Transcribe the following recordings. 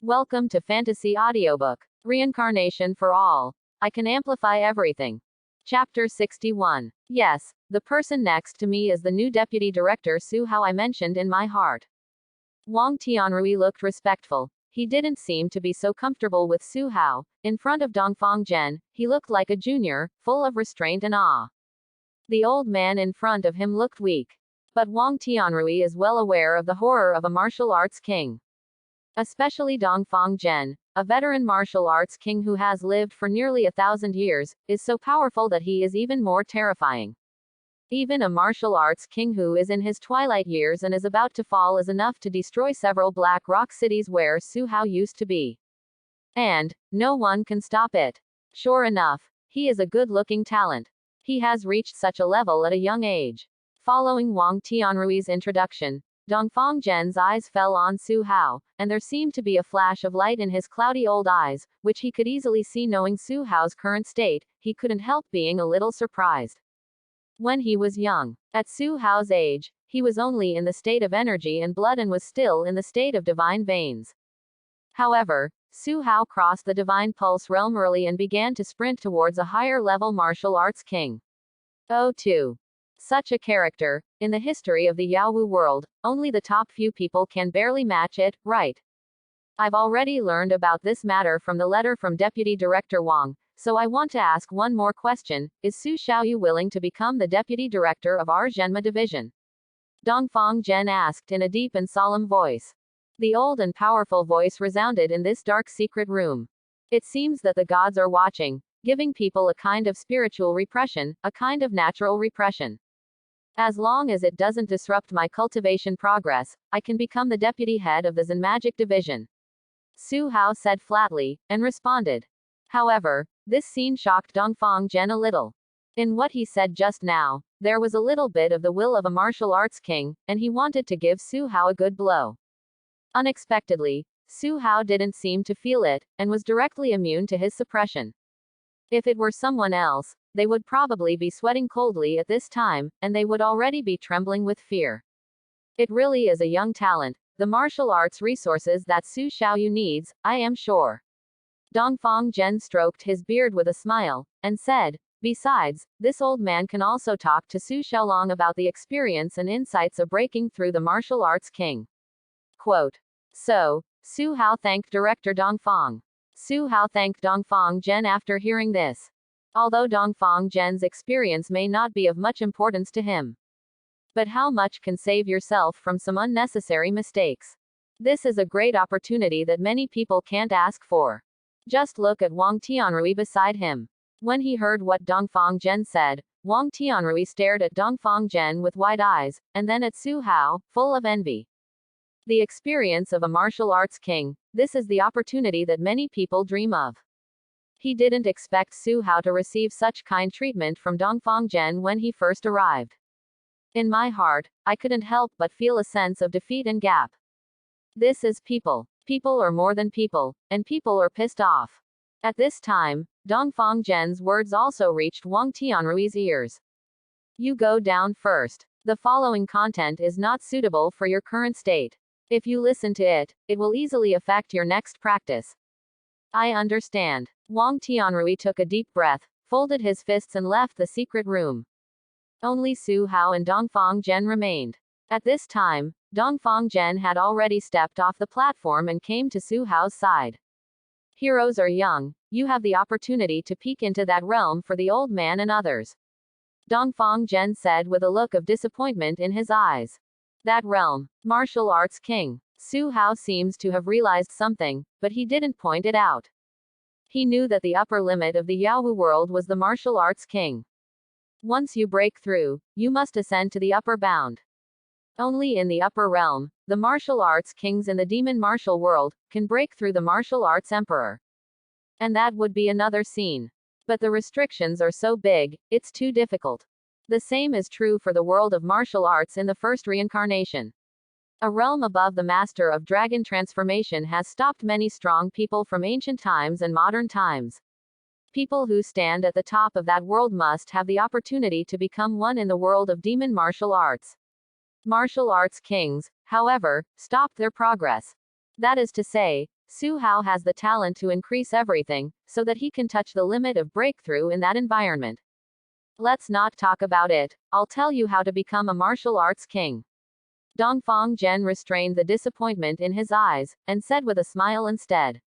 Welcome to Fantasy Audiobook. Reincarnation for All. I Can Amplify Everything. Chapter 61. Yes, the person next to me is the new deputy director Su Hao I mentioned in my heart. Wang Tianrui looked respectful. He didn't seem to be so comfortable with Su Hao. In front of Dongfang Zhen, he looked like a junior, full of restraint and awe. The old man in front of him looked weak. But Wang Tianrui is well aware of the horror of a martial arts king. Especially Dongfang Zhen, a veteran martial arts king who has lived for nearly 1,000 years, is so powerful that he is even more terrifying. Even a martial arts king who is in his twilight years and is about to fall is enough to destroy several Black Rock cities where Su Hao used to be. And no one can stop it. Sure enough, he is a good-looking talent. He has reached such a level at a young age. Following Wang Tianrui's introduction, Dongfang Zhen's eyes fell on Su Hao, and there seemed to be a flash of light in his cloudy old eyes, which he could easily see. Knowing Su Hao's current state, he couldn't help being a little surprised. When he was young, at Su Hao's age, he was only in the state of energy and blood and was still in the state of divine veins. However, Su Hao crossed the divine pulse realm early and began to sprint towards a higher-level martial arts king. Oh, too. Such a character, in the history of the Yaowu world, only the top few people can barely match it, right? I've already learned about this matter from the letter from Deputy Director Wang, so I want to ask one more question. Is Su Xiaoyu willing to become the Deputy Director of our Zhenma division? Dongfang Zhen asked in a deep and solemn voice. The old and powerful voice resounded in this dark secret room. It seems that the gods are watching, giving people a kind of spiritual repression, a kind of natural repression. As long as it doesn't disrupt my cultivation progress, I can become the deputy head of the Zen Magic Division. Su Hao said flatly, and responded. However, this scene shocked Dongfang Zhen a little. In what he said just now, there was a little bit of the will of a martial arts king, and he wanted to give Su Hao a good blow. Unexpectedly, Su Hao didn't seem to feel it, and was directly immune to his suppression. If it were someone else, they would probably be sweating coldly at this time, and they would already be trembling with fear. It really is a young talent, the martial arts resources that Su Xiaoyu needs, I am sure. Dongfang Zhen stroked his beard with a smile, and said, besides, this old man can also talk to Su Xiaolong about the experience and insights of breaking through the martial arts king. Quote. So, Su Hao thanked Director Dongfang. Su Hao thanked Dongfang Zhen after hearing this. Although Dongfang Zhen's experience may not be of much importance to him. But how much can save yourself from some unnecessary mistakes? This is a great opportunity that many people can't ask for. Just look at Wang Tianrui beside him. When he heard what Dongfang Zhen said, Wang Tianrui stared at Dongfang Zhen with wide eyes, and then at Su Hao, full of envy. The experience of a martial arts king, this is the opportunity that many people dream of. He didn't expect Su Hao to receive such kind treatment from Dongfang Zhen when he first arrived. In my heart, I couldn't help but feel a sense of defeat and gap. This is people. People are more than people, and people are pissed off. At this time, Dongfang Zhen's words also reached Wang Tianrui's ears. You go down first. The following content is not suitable for your current state. If you listen to it, it will easily affect your next practice. I understand. Wang Tianrui took a deep breath, folded his fists and left the secret room. Only Su Hao and Dongfang Zhen remained. At this time, Dongfang Zhen had already stepped off the platform and came to Su Hao's side. Heroes are young, you have the opportunity to peek into that realm for the old man and others. Dongfang Zhen said with a look of disappointment in his eyes. That realm, martial arts king. Su Hao seems to have realized something, but he didn't point it out. He knew that the upper limit of the Yaowu world was the martial arts king. Once you break through, you must ascend to the upper bound. Only in the upper realm, the martial arts kings in the demon martial world can break through the martial arts emperor. And that would be another scene. But the restrictions are so big, it's too difficult. The same is true for the world of martial arts in the first reincarnation. A realm above the master of dragon transformation has stopped many strong people from ancient times and modern times. People who stand at the top of that world must have the opportunity to become one in the world of demon martial arts. Martial arts kings, however, stopped their progress. That is to say, Su Hao has the talent to increase everything, so that he can touch the limit of breakthrough in that environment. Let's not talk about it. I'll tell you how to become a martial arts king. Dongfang Zhen restrained the disappointment in his eyes, and said with a smile instead.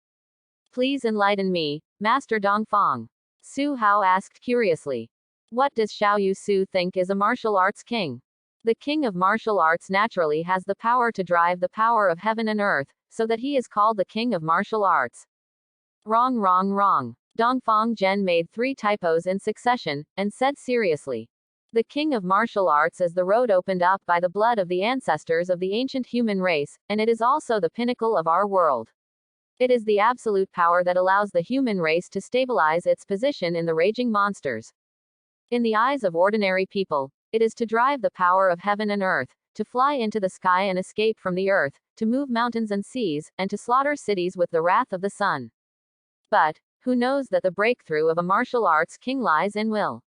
Please enlighten me, Master Dongfang. Su Hao asked curiously. What does Xiao Yu Su think is a martial arts king? The king of martial arts naturally has the power to drive the power of heaven and earth, so that he is called the king of martial arts. Wrong, wrong, wrong. Dongfang Zhen made 3 typos in succession, and said seriously. The king of martial arts is the road opened up by the blood of the ancestors of the ancient human race, and it is also the pinnacle of our world. It is the absolute power that allows the human race to stabilize its position in the raging monsters. In the eyes of ordinary people, it is to drive the power of heaven and earth, to fly into the sky and escape from the earth, to move mountains and seas, and to slaughter cities with the wrath of the sun. But, who knows that the breakthrough of a martial arts king lies in will?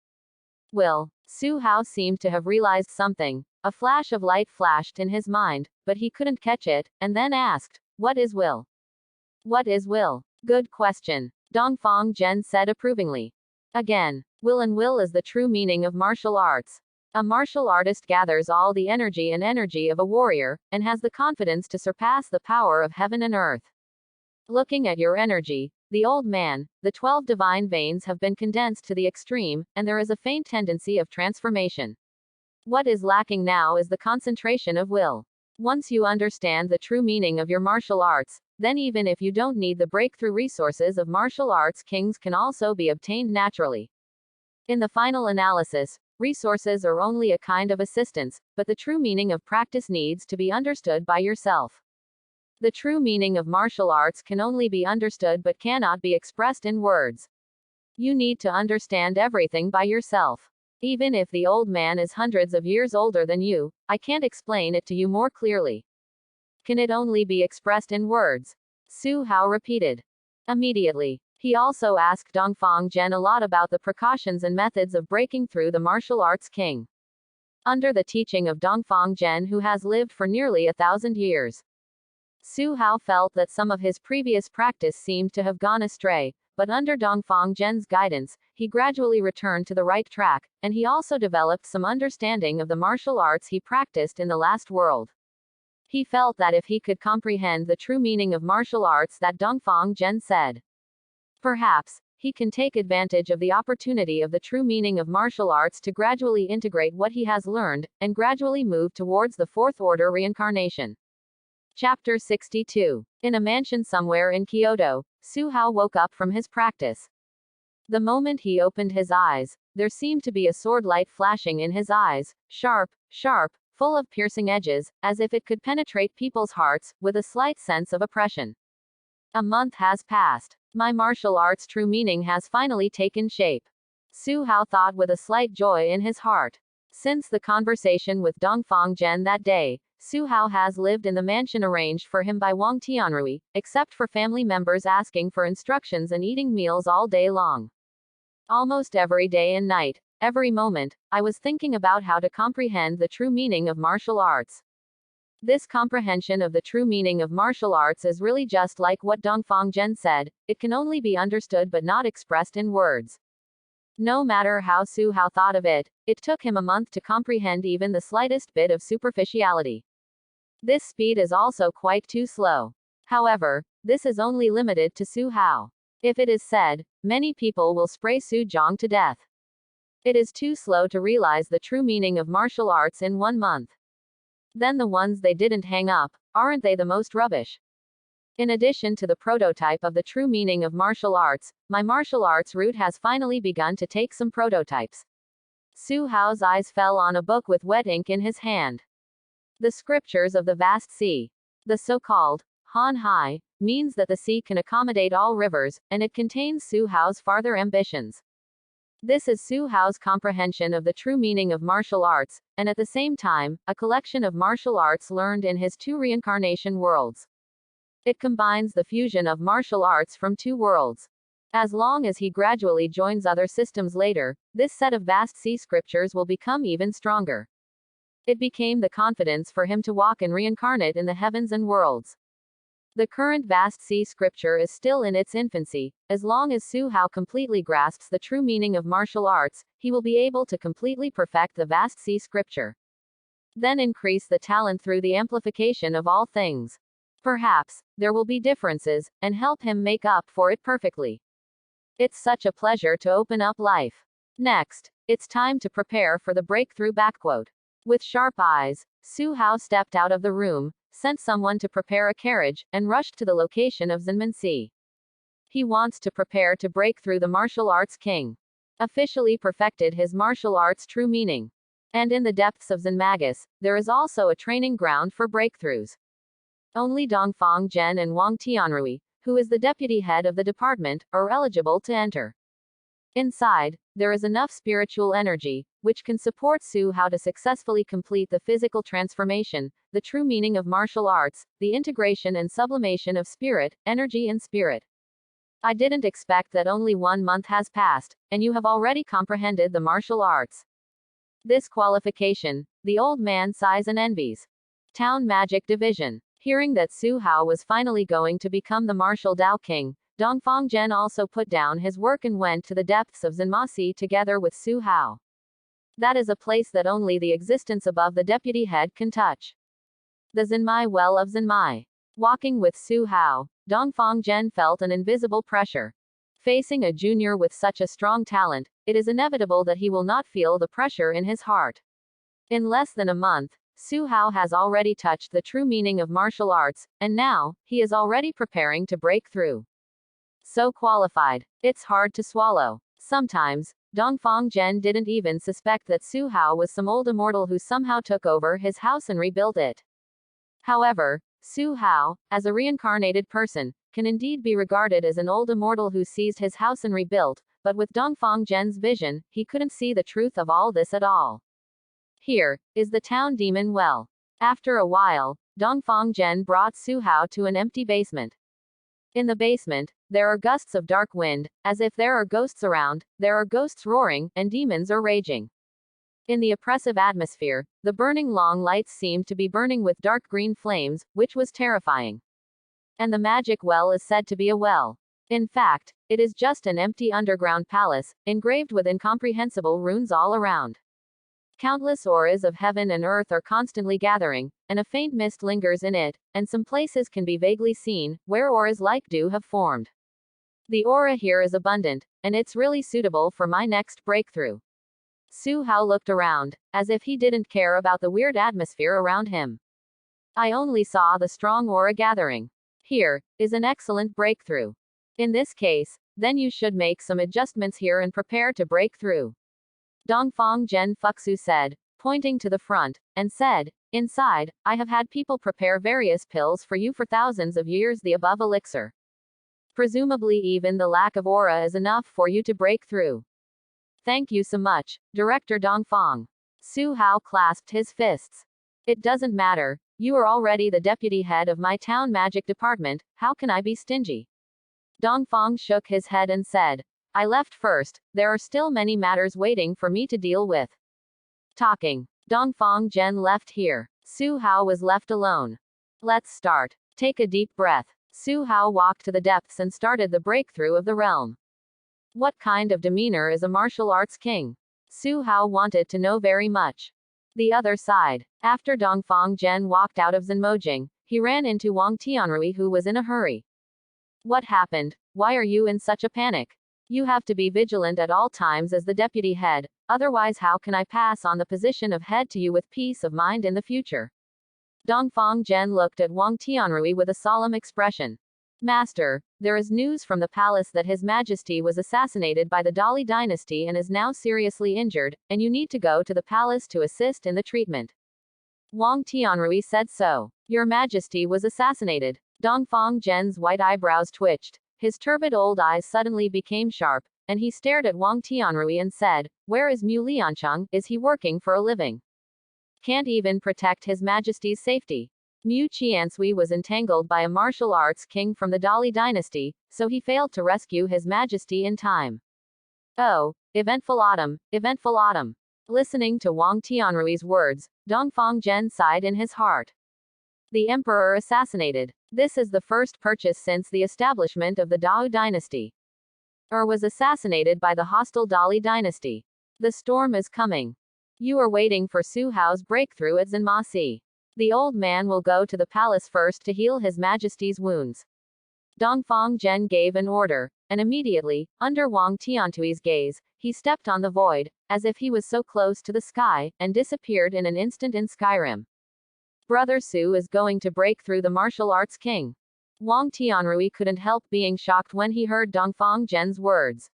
Will. Su Hao seemed to have realized something. A flash of light flashed in his mind, but he couldn't catch it, and then asked, What is will? What is will? Good question. Dongfang Zhen said approvingly. Again, will and will is the true meaning of martial arts. A martial artist gathers all the energy of a warrior, and has the confidence to surpass the power of heaven and earth. Looking at your energy, the old man, the 12 divine veins have been condensed to the extreme, and there is a faint tendency of transformation. What is lacking now is the concentration of will. Once you understand the true meaning of your martial arts, then even if you don't need the breakthrough resources of martial arts kings can also be obtained naturally. In the final analysis, resources are only a kind of assistance, but the true meaning of practice needs to be understood by yourself. The true meaning of martial arts can only be understood but cannot be expressed in words. You need to understand everything by yourself. Even if the old man is hundreds of years older than you, I can't explain it to you more clearly. Can it only be expressed in words? Su Hao repeated. Immediately, he also asked Dongfang Zhen a lot about the precautions and methods of breaking through the martial arts king. Under the teaching of Dongfang Zhen, who has lived for nearly 1,000 years, Su Hao felt that some of his previous practice seemed to have gone astray, but under Dongfang Zhen's guidance, he gradually returned to the right track, and he also developed some understanding of the martial arts he practiced in the last world. He felt that if he could comprehend the true meaning of martial arts that Dongfang Zhen said, perhaps, he can take advantage of the opportunity of the true meaning of martial arts to gradually integrate what he has learned, and gradually move towards the 4th order reincarnation. Chapter 62. In a mansion somewhere in Kyoto, Su Hao woke up from his practice. The moment he opened his eyes, there seemed to be a sword light flashing in his eyes, sharp, sharp, full of piercing edges, as if it could penetrate people's hearts, with a slight sense of oppression. A month has passed. My martial arts' true meaning has finally taken shape. Su Hao thought with a slight joy in his heart. Since the conversation with Dongfang Zhen that day, Su Hao has lived in the mansion arranged for him by Wang Tianrui, except for family members asking for instructions and eating meals all day long. Almost every day and night, every moment, I was thinking about how to comprehend the true meaning of martial arts. This comprehension of the true meaning of martial arts is really just like what Dongfang Zhen said, it can only be understood but not expressed in words. No matter how Su Hao thought of it, it took him a month to comprehend even the slightest bit of superficiality. This speed is also quite too slow. However, this is only limited to Su Hao. If it is said, many people will spray Su Zhang to death. It is too slow to realize the true meaning of martial arts in 1 month. Then the ones they didn't hang up, aren't they the most rubbish? In addition to the prototype of the true meaning of martial arts, my martial arts route has finally begun to take some prototypes. Su Hao's eyes fell on a book with wet ink in his hand. The Scriptures of the Vast Sea. The so-called Han Hai means that the sea can accommodate all rivers, and it contains Su Hao's farther ambitions. This is Su Hao's comprehension of the true meaning of martial arts, and at the same time, a collection of martial arts learned in his 2 reincarnation worlds. It combines the fusion of martial arts from 2 worlds. As long as he gradually joins other systems later, this set of vast sea scriptures will become even stronger. It became the confidence for him to walk and reincarnate in the heavens and worlds. The current vast sea scripture is still in its infancy. As long as Su Hao completely grasps the true meaning of martial arts, he will be able to completely perfect the vast sea scripture. Then increase the talent through the amplification of all things. Perhaps, there will be differences, and help him make up for it perfectly. It's such a pleasure to open up life. Next, it's time to prepare for the breakthrough backquote. With sharp eyes, Su Hao stepped out of the room, sent someone to prepare a carriage, and rushed to the location of Zenmansi. He wants to prepare to break through the martial arts king. Officially perfected his martial arts true meaning. And in the depths of Zenmagus, there is also a training ground for breakthroughs. Only Dongfang Zhen and Wang Tianrui, who is the deputy head of the department, are eligible to enter. Inside, there is enough spiritual energy, which can support Su Hao to successfully complete the physical transformation, the true meaning of martial arts, the integration and sublimation of spirit, energy and spirit. I didn't expect that only 1 month has passed, and you have already comprehended the martial arts. This qualification, the old man sighs and envies. Town Magic Division. Hearing that Su Hao was finally going to become the martial Dao King, Dongfang Zhen also put down his work and went to the depths of Zenmasi together with Su Hao. That is a place that only the existence above the deputy head can touch. The Zenmai Well of Zenmai. Walking with Su Hao, Dongfang Zhen felt an invisible pressure. Facing a junior with such a strong talent, it is inevitable that he will not feel the pressure in his heart. In less than a month, Su Hao has already touched the true meaning of martial arts, and now, he is already preparing to break through. So qualified. It's hard to swallow. Sometimes, Dongfang Zhen didn't even suspect that Su Hao was some old immortal who somehow took over his house and rebuilt it. However, Su Hao, as a reincarnated person, can indeed be regarded as an old immortal who seized his house and rebuilt, but with Dongfang Zhen's vision, he couldn't see the truth of all this at all. Here is the town demon well. After a while, Dongfang Zhen brought Su Hao to an empty basement. In the basement, there are gusts of dark wind, as if there are ghosts around, there are ghosts roaring, and demons are raging. In the oppressive atmosphere, the burning long lights seemed to be burning with dark green flames, which was terrifying. And the magic well is said to be a well. In fact, it is just an empty underground palace, engraved with incomprehensible runes all around. Countless auras of heaven and earth are constantly gathering, and a faint mist lingers in it, and some places can be vaguely seen, where auras like dew have formed. The aura here is abundant, and it's really suitable for my next breakthrough. Su Hao looked around, as if he didn't care about the weird atmosphere around him. I only saw the strong aura gathering. Here is an excellent breakthrough. In this case, then you should make some adjustments here and prepare to break through. Dongfang Zhen Fuxu said, pointing to the front, and said, inside, I have had people prepare various pills for you for thousands of years the above elixir. Presumably even the lack of aura is enough for you to break through. Thank you so much, Director Dongfang. Su Hao clasped his fists. It doesn't matter, you are already the deputy head of my town magic department, how can I be stingy? Dongfang shook his head and said, I left first, there are still many matters waiting for me to deal with. Talking. Dongfang Zhen left here. Su Hao was left alone. Let's start. Take a deep breath. Su Hao walked to the depths and started the breakthrough of the realm. What kind of demeanor is a martial arts king? Su Hao wanted to know very much. The other side. After Dongfang Zhen walked out of Zenmojing, he ran into Wang Tianrui who was in a hurry. What happened? Why are you in such a panic? You have to be vigilant at all times as the deputy head, otherwise how can I pass on the position of head to you with peace of mind in the future? Dongfang Zhen looked at Wang Tianrui with a solemn expression. Master, there is news from the palace that His Majesty was assassinated by the Dali dynasty and is now seriously injured, and you need to go to the palace to assist in the treatment. Wang Tianrui said so. Your Majesty was assassinated. Dongfang Zhen's white eyebrows twitched. His turbid old eyes suddenly became sharp, and he stared at Wang Tianrui and said, where is Mu Liancheng, is he working for a living? Can't even protect His Majesty's safety. Mu Qiansui was entangled by a martial arts king from the Dali dynasty, so he failed to rescue His Majesty in time. Oh, eventful autumn, eventful autumn. Listening to Wang Tianrui's words, Dongfang Zhen sighed in his heart. The emperor assassinated. This is the first purchase since the establishment of the Dao dynasty. Was assassinated by the hostile Dali dynasty. The storm is coming. You are waiting for Su Hao's breakthrough at Zanmasi. The old man will go to the palace first to heal His Majesty's wounds. Dongfang Zhen gave an order, and immediately, under Wang Tiantui's gaze, he stepped on the void, as if he was so close to the sky, and disappeared in an instant in Skyrim. Brother Su is going to break through the martial arts king. Wang Tianrui couldn't help being shocked when he heard Dongfang Zhen's words.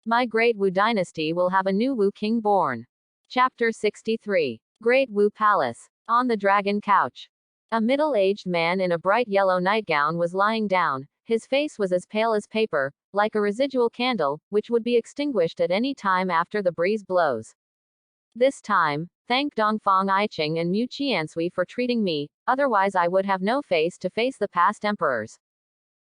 My great Wu dynasty will have a new Wu king born. Chapter 63. Great Wu Palace. On the dragon couch. A middle-aged man in a bright yellow nightgown was lying down. His face was as pale as paper, like a residual candle, which would be extinguished at any time after the breeze blows. This time, thank Dongfang Iching and Mu Qiansui for treating me, otherwise I would have no face to face the past emperors.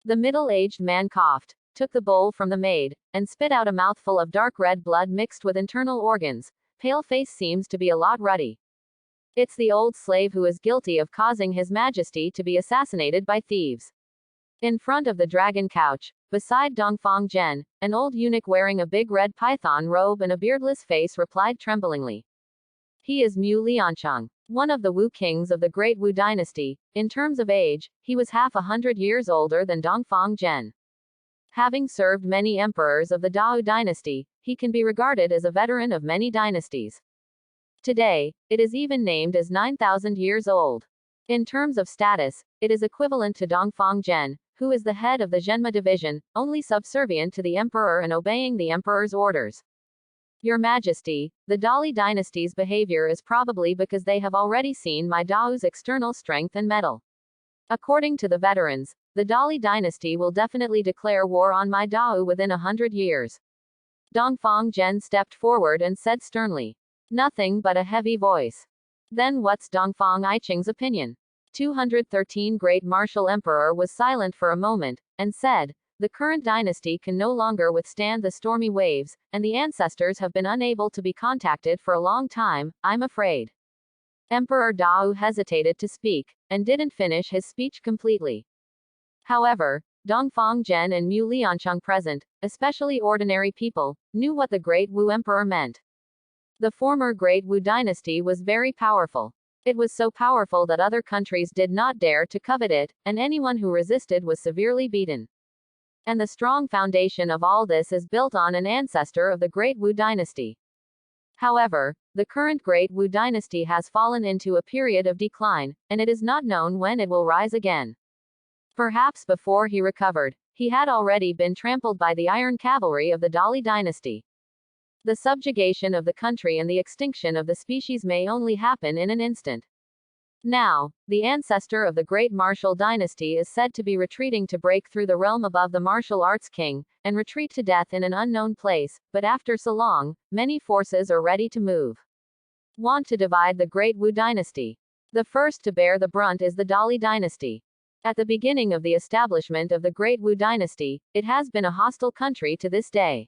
The middle-aged man coughed, took the bowl from the maid, and spit out a mouthful of dark red blood mixed with internal organs. Pale face seems to be a lot ruddy. It's the old slave who is guilty of causing His Majesty to be assassinated by thieves. In front of the dragon couch, beside Dongfang Zhen, an old eunuch wearing a big red python robe and a beardless face replied tremblingly. He is Mu Liancheng, one of the Wu kings of the Great Wu dynasty. In terms of age, he was half 100 years older than Dongfang Zhen. Having served many emperors of the Dao dynasty, he can be regarded as a veteran of many dynasties. Today, it is even named as 9,000 years old. In terms of status, it is equivalent to Dongfang Zhen, who is the head of the Zhenma division, only subservient to the emperor and obeying the emperor's orders. Your Majesty, the Dali dynasty's behavior is probably because they have already seen my Dao's external strength and mettle. According to the veterans, the Dali dynasty will definitely declare war on my Dao within 100 years. Dongfang Zhen stepped forward and said sternly. Nothing but a heavy voice. Then what's Dongfang Iching's opinion? 213 Great Martial Emperor was silent for a moment, and said, the current dynasty can no longer withstand the stormy waves, and the ancestors have been unable to be contacted for a long time, I'm afraid. Emperor Dao hesitated to speak, and didn't finish his speech completely. However, Dongfang Zhen and Mu Liancheng present, especially ordinary people, knew what the Great Wu Emperor meant. The former Great Wu dynasty was very powerful. It was so powerful that other countries did not dare to covet it, and anyone who resisted was severely beaten. And the strong foundation of all this is built on an ancestor of the Great Wu dynasty. However, the current Great Wu dynasty has fallen into a period of decline, and it is not known when it will rise again. Perhaps before he recovered, he had already been trampled by the iron cavalry of the Dali dynasty. The subjugation of the country and the extinction of the species may only happen in an instant. Now, the ancestor of the great martial dynasty is said to be retreating to break through the realm above the martial arts king, and retreat to death in an unknown place, but after so long, many forces are ready to move. Want to divide the great Wu dynasty. The first to bear the brunt is the Dali dynasty. At the beginning of the establishment of the great Wu dynasty, it has been a hostile country to this day.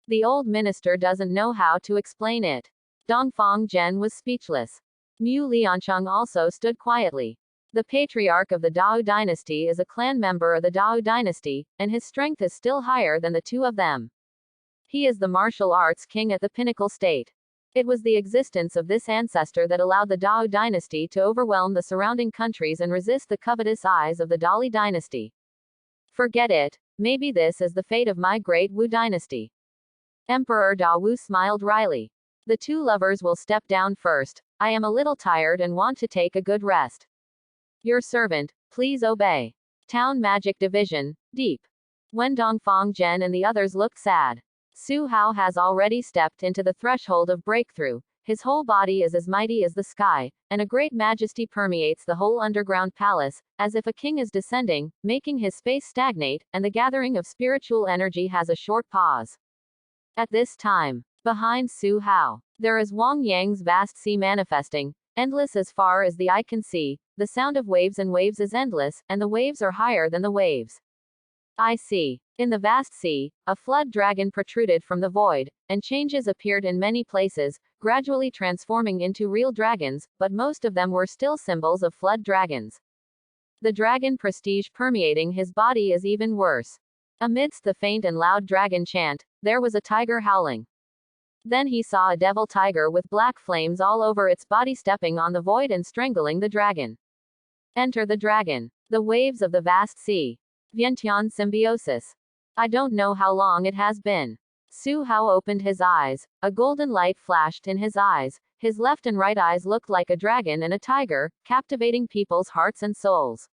The old minister doesn't know how to explain it. Dongfang Zhen was speechless. Mu Liancheng also stood quietly. The patriarch of the Dao dynasty is a clan member of the Dao dynasty, and his strength is still higher than the two of them. He is the martial arts king at the pinnacle state. It was the existence of this ancestor that allowed the Dao dynasty to overwhelm the surrounding countries and resist the covetous eyes of the Dali dynasty. Forget it, maybe this is the fate of my great Wu dynasty. Emperor Dawu smiled wryly. The two lovers will step down first. I am a little tired and want to take a good rest. Your servant, please obey. Town Magic Division, Deep. When Dongfang Zhen and the others looked sad. Su Hao has already stepped into the threshold of breakthrough. His whole body is as mighty as the sky, and a great majesty permeates the whole underground palace, as if a king is descending, making his space stagnate, and the gathering of spiritual energy has a short pause. At this time, behind Su Hao, there is Wang Yang's vast sea manifesting, endless as far as the eye can see. The sound of waves and waves is endless, and the waves are higher than the waves. I see. In the vast sea, a flood dragon protruded from the void, and changes appeared in many places, gradually transforming into real dragons, but most of them were still symbols of flood dragons. The dragon prestige permeating his body is even worse. Amidst the faint and loud dragon chant, there was a tiger howling. Then he saw a devil tiger with black flames all over its body stepping on the void and strangling the dragon. Enter the dragon. The waves of the vast sea. Vientiane symbiosis. I don't know how long it has been. Su Hao opened his eyes. A golden light flashed in his eyes. His left and right eyes looked like a dragon and a tiger, captivating people's hearts and souls.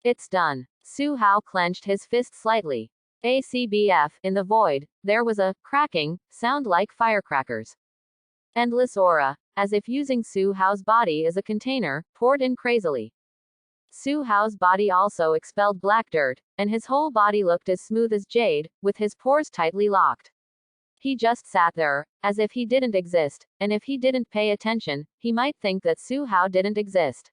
It's done. Su Hao clenched his fist slightly. ACBF, in the void, there was a cracking sound like firecrackers. Endless aura, as if using Su Hao's body as a container, poured in crazily. Su Hao's body also expelled black dirt, and his whole body looked as smooth as jade, with his pores tightly locked. He just sat there, as if he didn't exist, and if he didn't pay attention, he might think that Su Hao didn't exist.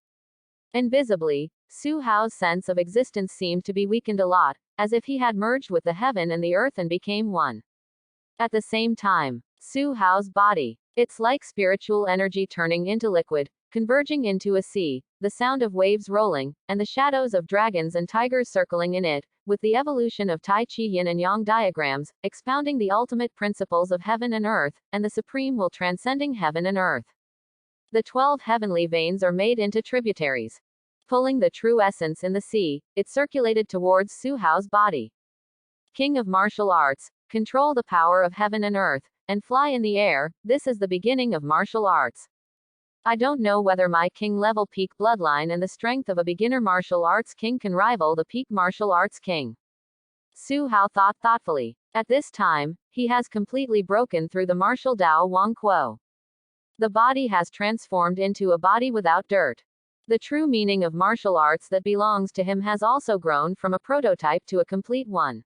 Invisibly, Su Hao's sense of existence seemed to be weakened a lot, as if he had merged with the heaven and the earth and became one. At the same time, Su Hao's body, it's like spiritual energy turning into liquid, converging into a sea, the sound of waves rolling, and the shadows of dragons and tigers circling in it, with the evolution of Tai Chi Yin and Yang diagrams, expounding the ultimate principles of heaven and earth, and the supreme will transcending heaven and earth. The 12 heavenly veins are made into tributaries. Pulling the true essence in the sea, it circulated towards Su Hao's body. King of martial arts, control the power of heaven and earth, and fly in the air, this is the beginning of martial arts. I don't know whether my king-level peak bloodline and the strength of a beginner martial arts king can rival the peak martial arts king. Su Hao thought thoughtfully. At this time, he has completely broken through the martial Dao Wang Kuo. The body has transformed into a body without dirt. The true meaning of martial arts that belongs to him has also grown from a prototype to a complete one.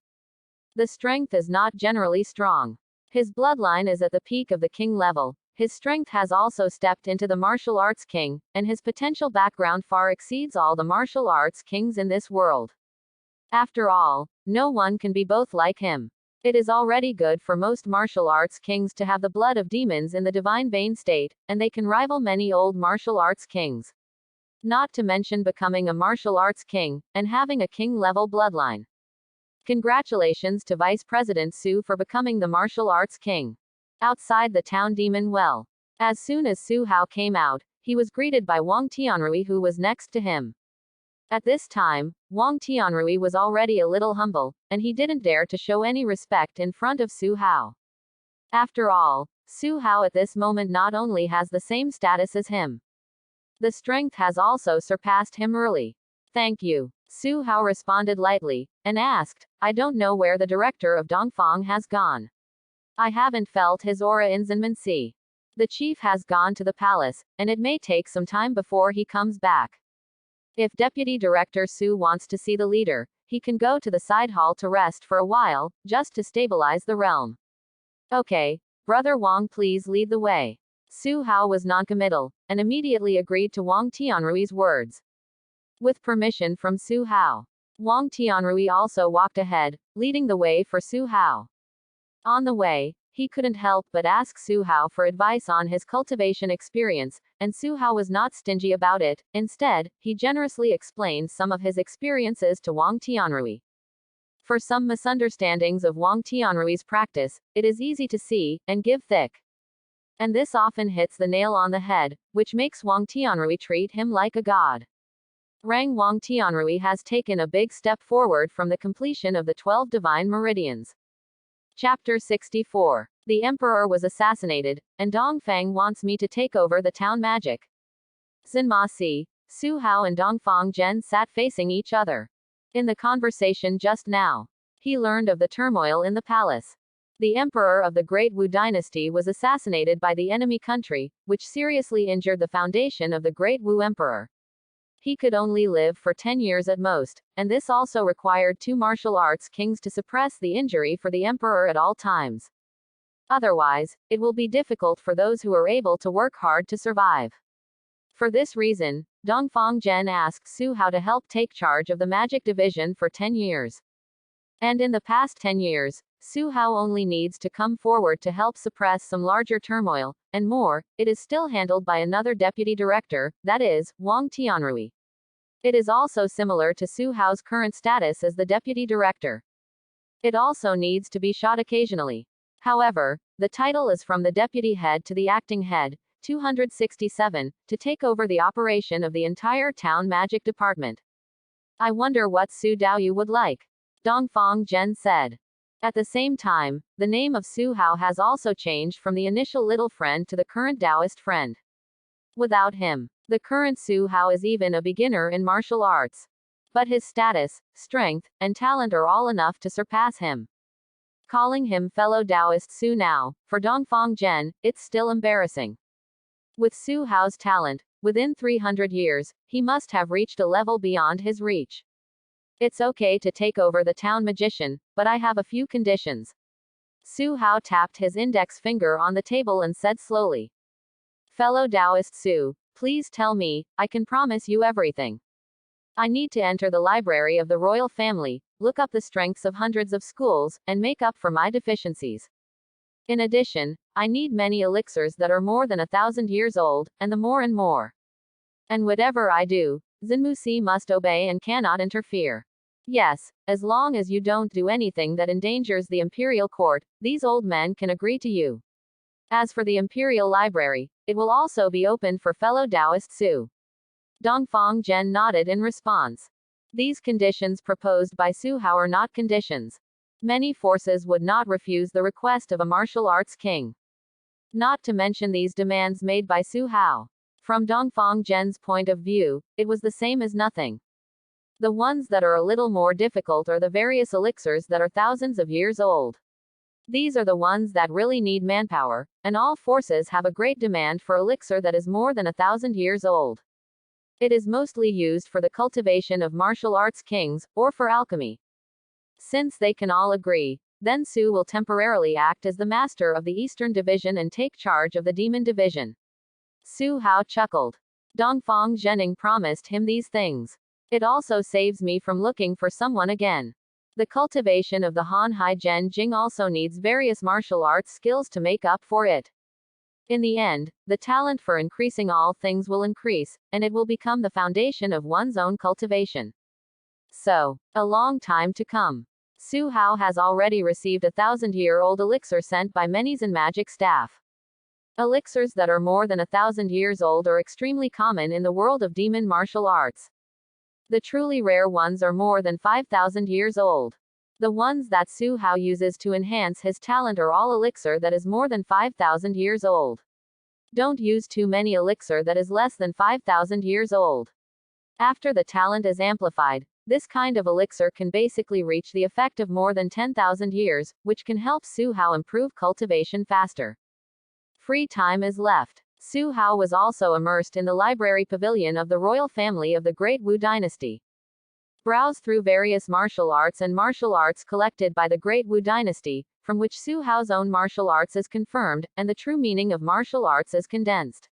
The strength is not generally strong. His bloodline is at the peak of the king level. His strength has also stepped into the martial arts king, and his potential background far exceeds all the martial arts kings in this world. After all, no one can be both like him. It is already good for most martial arts kings to have the blood of demons in the divine vein state, and they can rival many old martial arts kings. Not to mention becoming a martial arts king, and having a king-level bloodline. Congratulations to Vice President Su for becoming the martial arts king. Outside the town Demon Well. As soon as Su Hao came out, he was greeted by Wang Tianrui who was next to him. At this time, Wang Tianrui was already a little humble, and he didn't dare to show any respect in front of Su Hao. After all, Su Hao at this moment not only has the same status as him. The strength has also surpassed him early. Thank you. Su Hao responded lightly, and asked, I don't know where the director of Dongfang has gone. I haven't felt his aura in Zenmensi. The chief has gone to the palace, and it may take some time before he comes back. If Deputy Director Su wants to see the leader, he can go to the side hall to rest for a while, just to stabilize the realm. Okay, Brother Wang, please lead the way. Su Hao was noncommittal, and immediately agreed to Wang Tianrui's words. With permission from Su Hao, Wang Tianrui also walked ahead, leading the way for Su Hao. On the way, he couldn't help but ask Su Hao for advice on his cultivation experience, and Su Hao was not stingy about it. Instead, he generously explained some of his experiences to Wang Tianrui. For some misunderstandings of Wang Tianrui's practice, it is easy to see and give thick. And this often hits the nail on the head, which makes Wang Tianrui treat him like a god. Wang Tianrui has taken a big step forward from the completion of the 12 divine meridians. Chapter 64. The emperor was assassinated, and Dongfang wants me to take over the town magic. Xinma Si, Su Hao and Dongfang Zhen sat facing each other. In the conversation just now, he learned of the turmoil in the palace. The emperor of the Great Wu dynasty was assassinated by the enemy country, which seriously injured the foundation of the Great Wu emperor. He could only live for 10 years at most, and this also required 2 martial arts kings to suppress the injury for the emperor at all times. Otherwise, it will be difficult for those who are able to work hard to survive. For this reason, Dongfang Zhen asked Su Hao to help take charge of the magic division for 10 years. And in the past 10 years, Su Hao only needs to come forward to help suppress some larger turmoil, and more, it is still handled by another deputy director, that is, Wang Tianrui. It is also similar to Su Hao's current status as the deputy director. It also needs to be shot occasionally. However, the title is from the deputy head to the acting head, 267, to take over the operation of the entire town magic department. I wonder what Su Daoyu would like. Dongfang Zhen said. At the same time, the name of Su Hao has also changed from the initial little friend to the current Taoist friend. Without him, the current Su Hao is even a beginner in martial arts. But his status, strength, and talent are all enough to surpass him. Calling him fellow Taoist Su now, for Dongfang Zhen, it's still embarrassing. With Su Hao's talent, within 300 years, he must have reached a level beyond his reach. It's okay to take over the town magician, but I have a few conditions. Su Hao tapped his index finger on the table and said slowly. Fellow Taoist Su, please tell me, I can promise you everything. I need to enter the library of the royal family, look up the strengths of hundreds of schools, and make up for my deficiencies. In addition, I need many elixirs that are more than 1,000 years old, and the more and more. And whatever I do, Zinmusi must obey and cannot interfere. Yes, as long as you don't do anything that endangers the imperial court, these old men can agree to you. As for the imperial library, it will also be open for fellow Taoist Su. Dongfang Zhen nodded in response. These conditions proposed by Su Hao are not conditions. Many forces would not refuse the request of a martial arts king. Not to mention these demands made by Su Hao. From Dongfang Zhen's point of view, it was the same as nothing. The ones that are a little more difficult are the various elixirs that are thousands of years old. These are the ones that really need manpower, and all forces have a great demand for elixir that is more than 1,000 years old. It is mostly used for the cultivation of martial arts kings, or for alchemy. Since they can all agree, then Su will temporarily act as the master of the Eastern Division and take charge of the Demon Division. Su Hao chuckled. Dongfang Zhening promised him these things. It also saves me from looking for someone again. The cultivation of the Han Hai Zhen Jing also needs various martial arts skills to make up for it. In the end, the talent for increasing all things will increase, and it will become the foundation of one's own cultivation. So, a long time to come. Su Hao has already received a 1,000-year-old elixir sent by many Zen magic staff. Elixirs that are more than 1,000 years old are extremely common in the world of demon martial arts. The truly rare ones are more than 5,000 years old. The ones that Su Hao uses to enhance his talent are all elixir that is more than 5,000 years old. Don't use too many elixir that is less than 5,000 years old. After the talent is amplified, this kind of elixir can basically reach the effect of more than 10,000 years, which can help Su Hao improve cultivation faster. Free time is left. Su Hao was also immersed in the library pavilion of the royal family of the Great Wu Dynasty. Browse through various martial arts and martial arts collected by the Great Wu Dynasty, from which Su Hao's own martial arts is confirmed, and the true meaning of martial arts is condensed.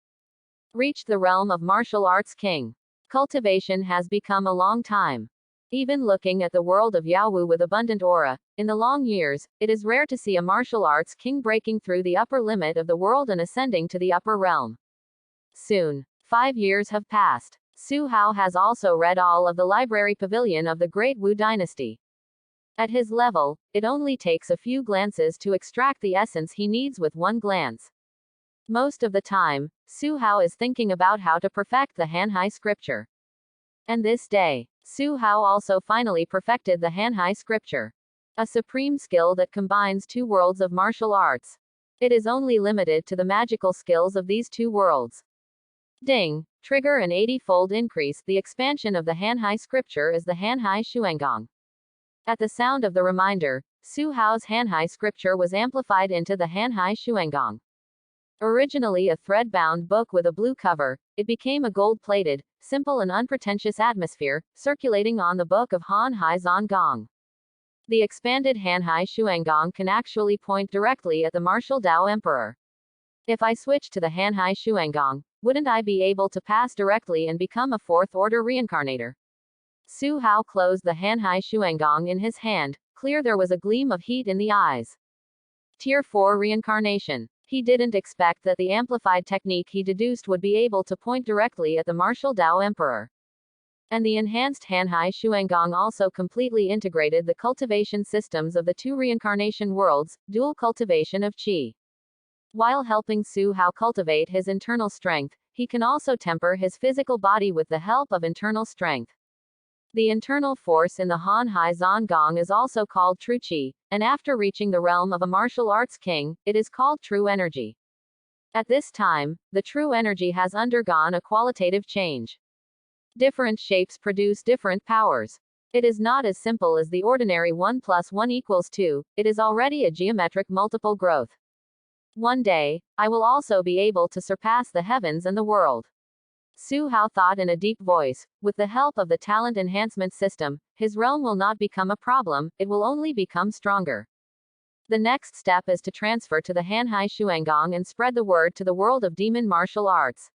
Reached the realm of martial arts king. Cultivation has become a long time. Even looking at the world of Yaowu with abundant aura, in the long years, it is rare to see a martial arts king breaking through the upper limit of the world and ascending to the upper realm. Soon, 5 years have passed. Su Hao has also read all of the library pavilion of the Great Wu Dynasty. At his level, it only takes a few glances to extract the essence he needs with one glance. Most of the time, Su Hao is thinking about how to perfect the Hanhai scripture. And this day, Su Hao also finally perfected the Hanhai scripture. A supreme skill that combines two worlds of martial arts. It is only limited to the magical skills of these two worlds. Ding! Trigger an 80-fold increase. The expansion of the Hanhai scripture is the Hanhai Shuangong. At the sound of the reminder, Su Hao's Hanhai scripture was amplified into the Hanhai Shuangong. Originally a thread-bound book with a blue cover, it became a gold-plated, simple and unpretentious atmosphere, circulating on the book of Han Hai Zan Gong. The expanded Hanhai Shuangong can actually point directly at the martial Dao Emperor. If I switch to the Hanhai Shuangong, wouldn't I be able to pass directly and become a fourth-order reincarnator? Su Hao closed the Hanhai Shuangong in his hand, clear there was a gleam of heat in the eyes. Tier 4 Reincarnation. He didn't expect that the amplified technique he deduced would be able to point directly at the martial Dao Emperor. And the enhanced Hanhai Shuangong also completely integrated the cultivation systems of the two reincarnation worlds, dual cultivation of qi. While helping Su Hao cultivate his internal strength, he can also temper his physical body with the help of internal strength. The internal force in the Hanhai Zongong is also called true qi, and after reaching the realm of a martial arts king, it is called true energy. At this time, the true energy has undergone a qualitative change. Different shapes produce different powers. It is not as simple as the ordinary 1 + 1 = 2, it is already a geometric multiple growth. One day, I will also be able to surpass the heavens and the world. Su Hao thought in a deep voice, with the help of the talent enhancement system, his realm will not become a problem, it will only become stronger. The next step is to transfer to the Hanhai Shuangong and spread the word to the world of demon martial arts.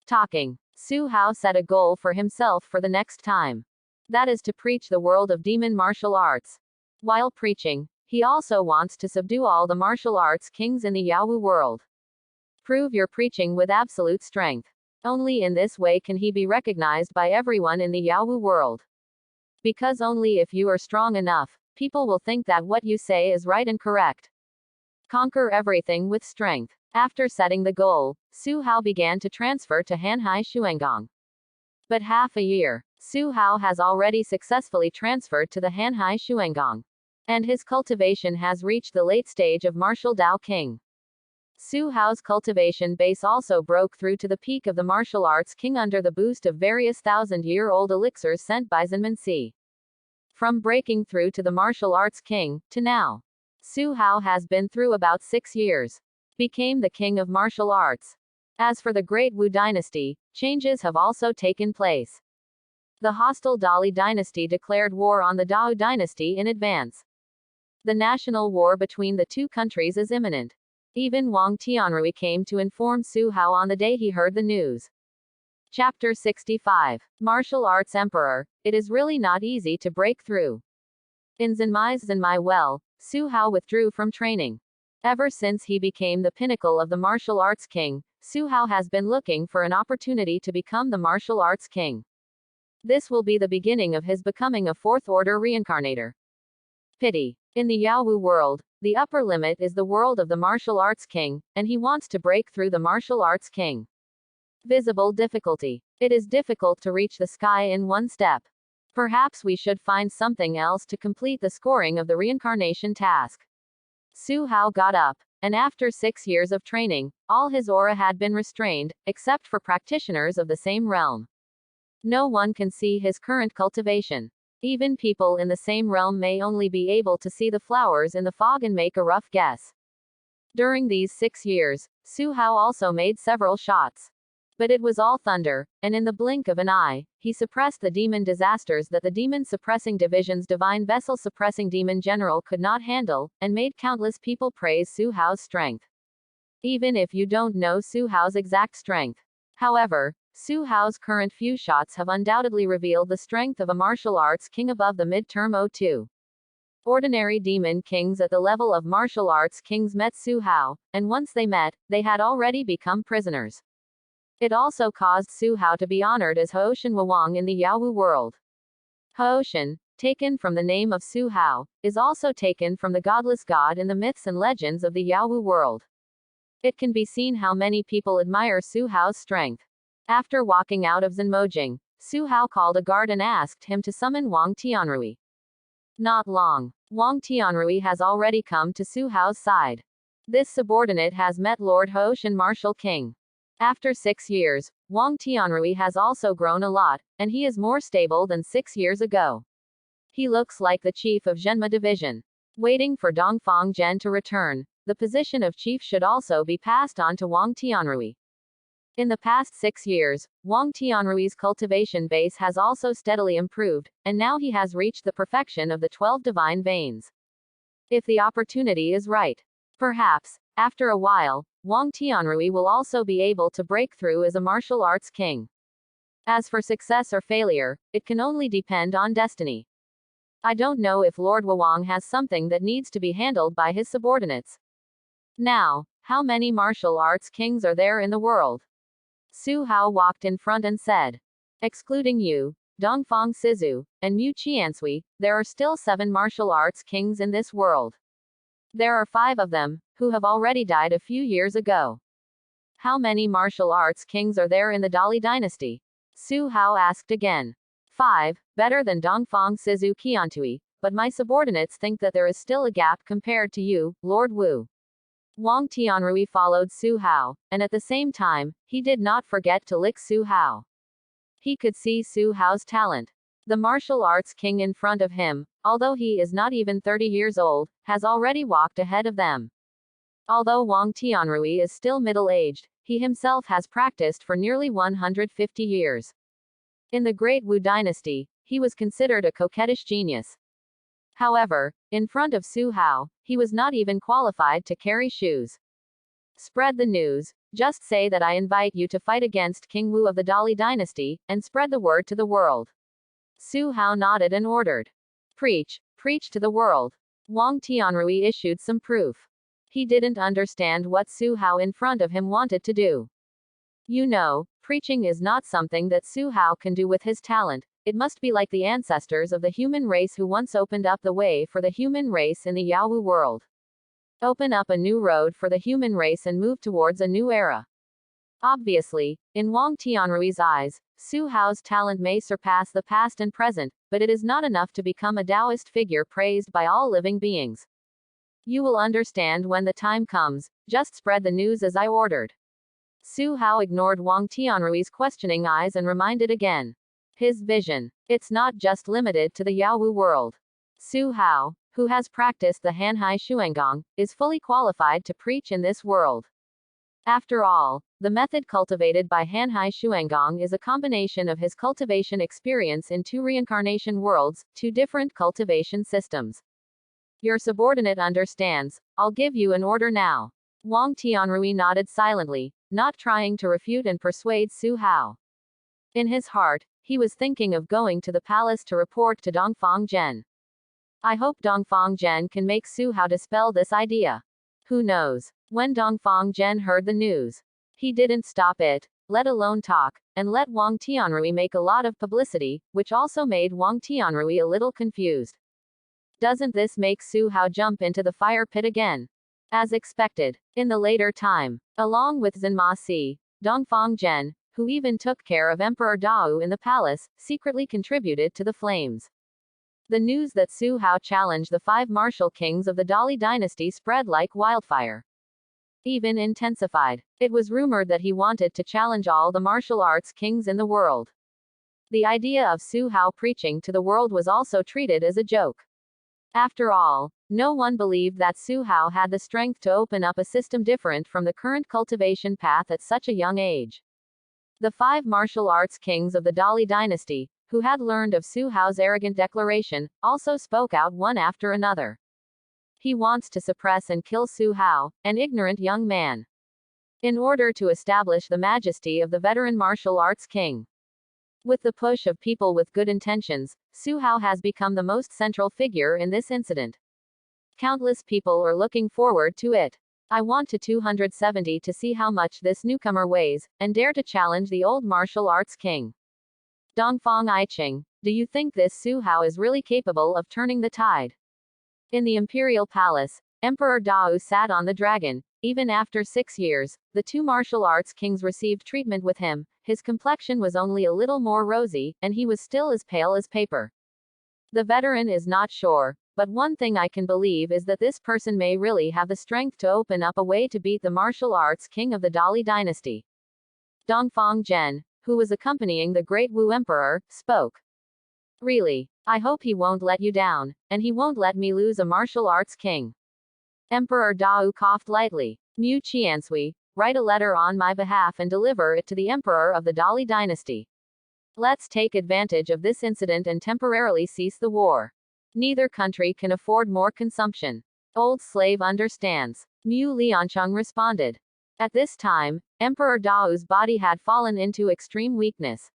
Talking. Su Hao set a goal for himself for the next time. That is to preach the world of demon martial arts. While preaching, he also wants to subdue all the martial arts kings in the Yaowu world. Prove your preaching with absolute strength. Only in this way can he be recognized by everyone in the Yaowu world. Because only if you are strong enough, people will think that what you say is right and correct. Conquer everything with strength. After setting the goal, Su Hao began to transfer to Hanhai Shuangong. But half a year, Su Hao has already successfully transferred to the Hanhai Shuangong. And his cultivation has reached the late stage of martial Dao King. Su Hao's cultivation base also broke through to the peak of the martial arts king under the boost of various thousand-year-old elixirs sent by Zenman. From breaking through to the martial arts king, to now, Su Hao has been through about 6 years. Became the king of martial arts. As for the Great Wu dynasty, changes have also taken place. The hostile Dali dynasty declared war on the Dao dynasty in advance. The national war between the two countries is imminent. Even Wang Tianrui came to inform Su Hao on the day he heard the news. Chapter 65. Martial Arts Emperor, it is really not easy to break through. In Zenmai well, Su Hao withdrew from training. Ever since he became the pinnacle of the martial arts king, Su Hao has been looking for an opportunity to become the martial arts king. This will be the beginning of his becoming a fourth-order reincarnator. Pity. In the Yaowu world, the upper limit is the world of the martial arts king, and he wants to break through the martial arts king. Visible difficulty. It is difficult to reach the sky in one step. Perhaps we should find something else to complete the scoring of the reincarnation task. Su Hao got up, and after 6 years of training, all his aura had been restrained, except for practitioners of the same realm. No one can see his current cultivation. Even people in the same realm may only be able to see the flowers in the fog and make a rough guess. During these 6 years, Su Hao also made several shots. But it was all thunder, and in the blink of an eye, he suppressed the demon disasters that the demon suppressing division's divine vessel suppressing demon general could not handle, and made countless people praise Su Hao's strength. Even if you don't know Su Hao's exact strength. However, Su Hao's current few shots have undoubtedly revealed the strength of a martial arts king above the mid-term O2. Ordinary demon kings at the level of martial arts kings met Su Hao, and once they met, they had already become prisoners. It also caused Su Hao to be honored as Hooshan Wawang in the Yaowu world. Hooshan, taken from the name of Su Hao, is also taken from the godless god in the myths and legends of the Yaowu world. It can be seen how many people admire Su Hao's strength. After walking out of Zenmojing, Su Hao called a guard and asked him to summon Wang Tianrui. Not long, Wang Tianrui has already come to Su Hao's side. This subordinate has met Lord Hooshan Martial King. After 6 years, Wang Tianrui has also grown a lot, and he is more stable than 6 years ago. He looks like the chief of Zhenma division. Waiting for Dongfang Zhen to return, the position of chief should also be passed on to Wang Tianrui. In the past 6 years, Wang Tianrui's cultivation base has also steadily improved, and now he has reached the perfection of the 12 divine veins. If the opportunity is right, perhaps, after a while, Wang Tianrui will also be able to break through as a martial arts king. As for success or failure, it can only depend on destiny. I don't know if Lord Wawang has something that needs to be handled by his subordinates. Now, how many martial arts kings are there in the world? Su Hao walked in front and said. Excluding you, Dongfang Sizu, and Mu Qiansui, there are still 7 martial arts kings in this world. There are 5 of them, who have already died a few years ago. How many martial arts kings are there in the Dali dynasty? Su Hao asked again. 5, better than Dongfang Sizu Qiantui, but my subordinates think that there is still a gap compared to you, Lord Wu. Wang Tianrui followed Su Hao, and at the same time, he did not forget to lick Su Hao. He could see Su Hao's talent. The martial arts king in front of him, although he is not even 30 years old, has already walked ahead of them. Although Wang Tianrui is still middle-aged, he himself has practiced for nearly 150 years. In the Great Wu dynasty, he was considered a coquettish genius. However, in front of Su Hao, he was not even qualified to carry shoes. Spread the news, just say that I invite you to fight against King Wu of the Dali dynasty, and spread the word to the world. Su Hao nodded and ordered. Preach, preach to the world. Wang Tianrui issued some proof. He didn't understand what Su Hao in front of him wanted to do. You know, preaching is not something that Su Hao can do with his talent. It must be like the ancestors of the human race who once opened up the way for the human race in the Yaowu world. Open up a new road for the human race and move towards a new era. Obviously, in Wang Tianrui's eyes, Su Hao's talent may surpass the past and present, but it is not enough to become a Taoist figure praised by all living beings. You will understand when the time comes, just spread the news as I ordered. Su Hao ignored Wang Tianrui's questioning eyes and reminded again. His vision. It's not just limited to the Yaowu world. Su Hao, who has practiced the Hanhai Shuangong, is fully qualified to preach in this world. After all, the method cultivated by Hanhai Shuangong is a combination of his cultivation experience in 2 reincarnation worlds, 2 different cultivation systems. Your subordinate understands. I'll give you an order now. Wang Tianrui nodded silently, not trying to refute and persuade Su Hao. In his heart, he was thinking of going to the palace to report to Dongfang Zhen. I hope Dongfang Zhen can make Su Hao dispel this idea. Who knows? When Dongfang Zhen heard the news, he didn't stop it, let alone talk, and let Wang Tianrui make a lot of publicity, which also made Wang Tianrui a little confused. Doesn't this make Su Hao jump into the fire pit again? As expected, in the later time, along with Zhenma Si, Dongfang Zhen, who even took care of Emperor Dao in the palace, secretly contributed to the flames. The news that Su Hao challenged the 5 martial kings of the Dali dynasty spread like wildfire. Even intensified. It was rumored that he wanted to challenge all the martial arts kings in the world. The idea of Su Hao preaching to the world was also treated as a joke. After all, no one believed that Su Hao had the strength to open up a system different from the current cultivation path at such a young age. The 5 martial arts kings of the Dali dynasty, who had learned of Su Hao's arrogant declaration, also spoke out one after another. He wants to suppress and kill Su Hao, an ignorant young man, in order to establish the majesty of the veteran martial arts king. With the push of people with good intentions, Su Hao has become the most central figure in this incident. Countless people are looking forward to it. I want to 270 to see how much this newcomer weighs, and dare to challenge the old martial arts king. Dongfang Iching, do you think this Su Hao is really capable of turning the tide? In the imperial palace, Emperor Dao sat on the dragon. Even after 6 years, the 2 martial arts kings received treatment with him. His complexion was only a little more rosy, and he was still as pale as paper. The veteran is not sure, but one thing I can believe is that this person may really have the strength to open up a way to beat the martial arts king of the Dali dynasty. Dongfang Zhen, who was accompanying the great Wu emperor, spoke. Really, I hope he won't let you down, and he won't let me lose a martial arts king. Emperor Dao coughed lightly. Mu Qiansui, write a letter on my behalf and deliver it to the emperor of the Dali dynasty. Let's take advantage of this incident and temporarily cease the war. Neither country can afford more consumption. Old slave understands. Mu Liancheng responded. At this time, Emperor Dao's body had fallen into extreme weakness.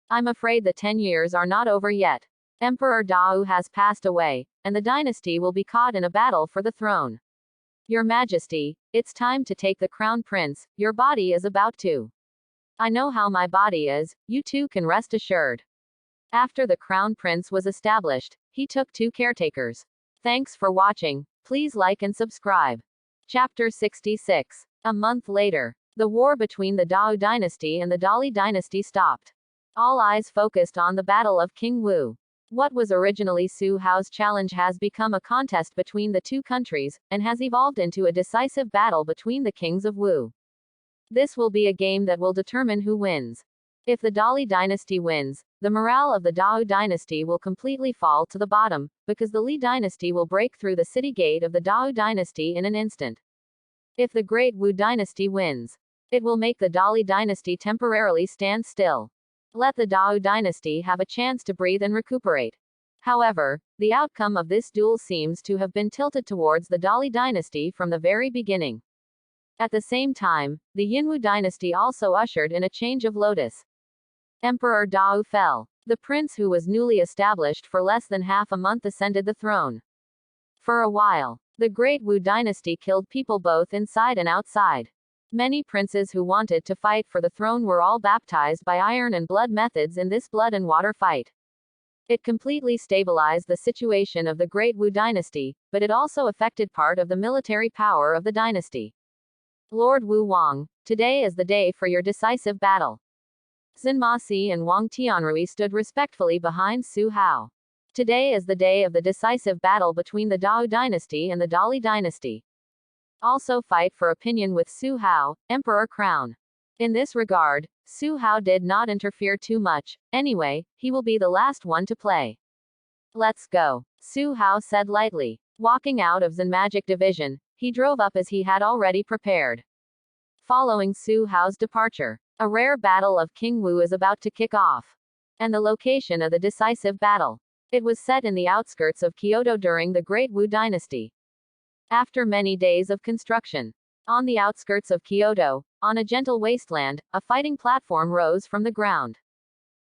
I'm afraid the 10 years are not over yet. Emperor Dao has passed away, and the dynasty will be caught in a battle for the throne. Your Majesty, it's time to take the crown prince. Your body is about to. I know how my body is, you too can rest assured. After the crown prince was established, he took 2 caretakers. Thanks for watching. Please like and subscribe. Chapter 66. A month later, the war between the Dao dynasty and the Dali dynasty stopped. All eyes focused on the Battle of King Wu. What was originally Su Hao's challenge has become a contest between the two countries, and has evolved into a decisive battle between the kings of Wu. This will be a game that will determine who wins. If the Dali dynasty wins, the morale of the Dao dynasty will completely fall to the bottom, because the Li dynasty will break through the city gate of the Dao dynasty in an instant. If the great Wu dynasty wins, it will make the Dali dynasty temporarily stand still. Let the Dao dynasty have a chance to breathe and recuperate. However, the outcome of this duel seems to have been tilted towards the Dali dynasty from the very beginning. At the same time, the Yinwu dynasty also ushered in a change of lotus. Emperor Dao fell. The prince who was newly established for less than half a month ascended the throne. For a while, the great Wu dynasty killed people both inside and outside. Many princes who wanted to fight for the throne were all baptized by iron and blood methods in this blood and water fight. It completely stabilized the situation of the great Wu dynasty, but it also affected part of the military power of the dynasty. Lord Wu Wang, today is the day for your decisive battle. Zhen Si and Wang Tianrui stood respectfully behind Su Hao. Today is the day of the decisive battle between the Dao dynasty and the Dali dynasty. Also fight for opinion with Su Hao, Emperor Crown. In this regard, Su Hao did not interfere too much. Anyway, he will be the last one to play. Let's go, Su Hao said lightly. Walking out of Zen Magic Division, he drove up as he had already prepared. Following Su Hao's departure, a rare battle of King Wu is about to kick off. And the location of the decisive battle. It was set in the outskirts of Kyoto during the Great Wu Dynasty. After many days of construction, on the outskirts of Kyoto, on a gentle wasteland, a fighting platform rose from the ground.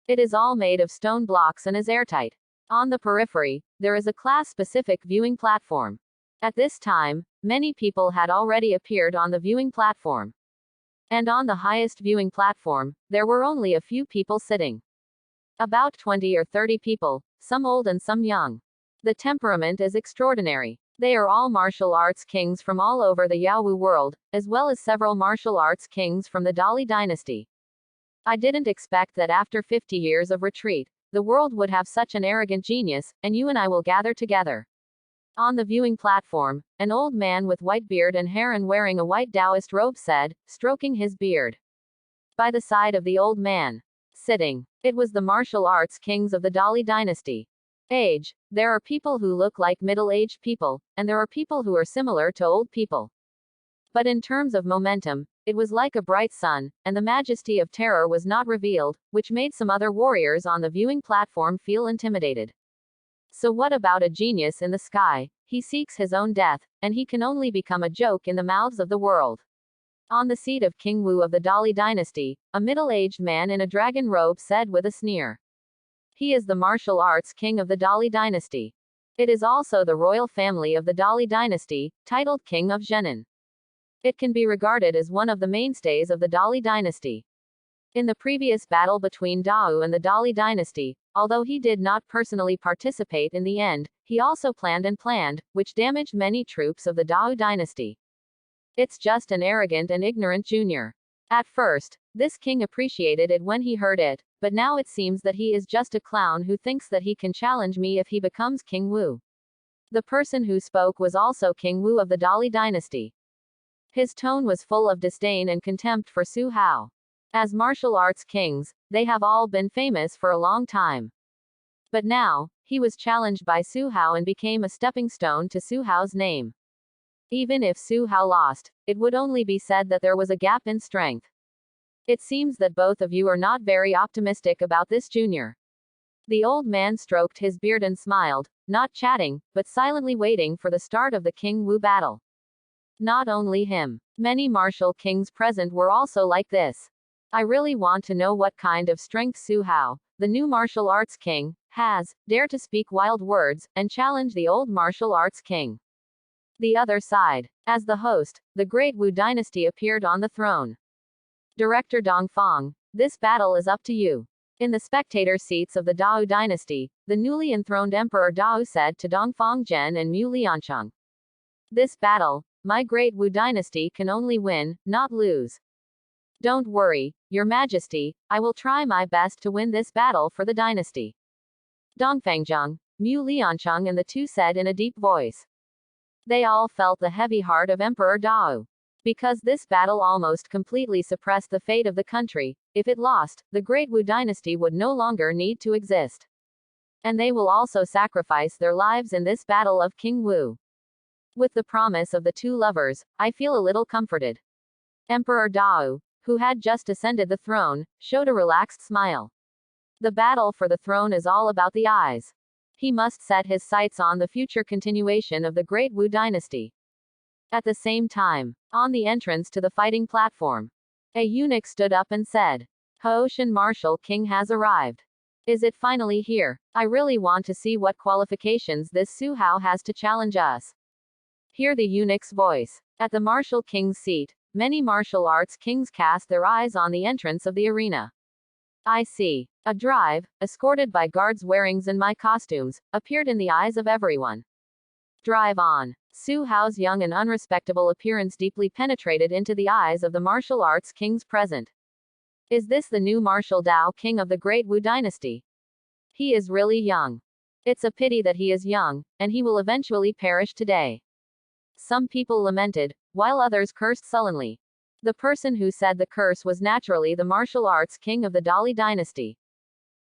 It is all made of stone blocks and is airtight. On the periphery, there is a class-specific viewing platform. At this time, many people had already appeared on the viewing platform. And on the highest viewing platform, there were only a few people sitting. About 20 or 30 people, some old and some young. The temperament is extraordinary. They are all martial arts kings from all over the Yaowu world, as well as several martial arts kings from the Dali dynasty. I didn't expect that after 50 years of retreat, the world would have such an arrogant genius, and you and I will gather together. On the viewing platform, an old man with white beard and hair and wearing a white Taoist robe said, stroking his beard. By the side of the old man, sitting, it was the martial arts kings of the Dali dynasty. Age, there are people who look like middle-aged people, and there are people who are similar to old people. But in terms of momentum, it was like a bright sun, and the majesty of terror was not revealed, which made some other warriors on the viewing platform feel intimidated. So what about a genius in the sky? He seeks his own death, and he can only become a joke in the mouths of the world. On the seat of King Wu of the Dali dynasty, a middle-aged man in a dragon robe said with a sneer. He is the martial arts king of the Dali dynasty. It is also the royal family of the Dali dynasty, titled King of Zhenan. It can be regarded as one of the mainstays of the Dali dynasty. In the previous battle between Dao and the Dali dynasty, although he did not personally participate in the end, he also planned, which damaged many troops of the Dao dynasty. It's just an arrogant and ignorant junior. At first, this king appreciated it when he heard it, but now it seems that he is just a clown who thinks that he can challenge me if he becomes King Wu. The person who spoke was also King Wu of the Dali dynasty. His tone was full of disdain and contempt for Su Hao. As martial arts kings, they have all been famous for a long time. But now, he was challenged by Su Hao and became a stepping stone to Su Hao's name. Even if Su Hao lost, it would only be said that there was a gap in strength. It seems that both of you are not very optimistic about this junior. The old man stroked his beard and smiled, not chatting, but silently waiting for the start of the King Wu battle. Not only him. Many martial kings present were also like this. I really want to know what kind of strength Su Hao, the new martial arts king, has, dare to speak wild words, and challenge the old martial arts king. The other side. As the host, the Great Wu dynasty appeared on the throne. Director Dongfang, this battle is up to you. In the spectator seats of the Dao dynasty, the newly enthroned Emperor Dao said to Dongfang Zhen and Mu Liancheng, "This battle, my great Wu dynasty can only win, not lose. Don't worry, Your Majesty, I will try my best to win this battle for the dynasty." Dongfangzheng, Mu Liancheng and the two said in a deep voice. They all felt the heavy heart of Emperor Dao. Because this battle almost completely suppressed the fate of the country, if it lost, the great Wu dynasty would no longer need to exist. And they will also sacrifice their lives in this battle of King Wu. With the promise of the two lovers, I feel a little comforted. Emperor Dao, who had just ascended the throne, showed a relaxed smile. The battle for the throne is all about the eyes. He must set his sights on the future continuation of the great Wu dynasty. At the same time, on the entrance to the fighting platform, a eunuch stood up and said, "Hoshan Martial King has arrived. Is it finally here? I really want to see what qualifications this Su Hao has to challenge us." Hear the eunuch's voice. At the Martial King's seat, many martial arts kings cast their eyes on the entrance of the arena. I see. A drive, escorted by guards wearing Zenmai costumes, appeared in the eyes of everyone. Drive on. Su Hao's young and unrespectable appearance deeply penetrated into the eyes of the martial arts kings present. Is this the new martial Dao king of the great Wu dynasty? He is really young. It's a pity that he is young, and he will eventually perish today. Some people lamented, while others cursed sullenly. The person who said the curse was naturally the martial arts king of the Dali dynasty.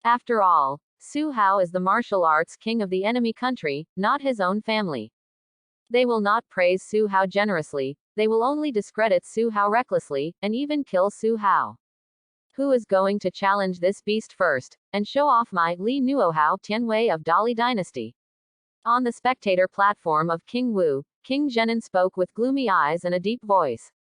After all, Su Hao is the martial arts king of the enemy country, not his own family. They will not praise Su Hao generously, they will only discredit Su Hao recklessly, and even kill Su Hao. Who is going to challenge this beast first, and show off my Li Nuohao Tianwei of Dali dynasty? On the spectator platform of King Wu, King Zhenan spoke with gloomy eyes and a deep voice.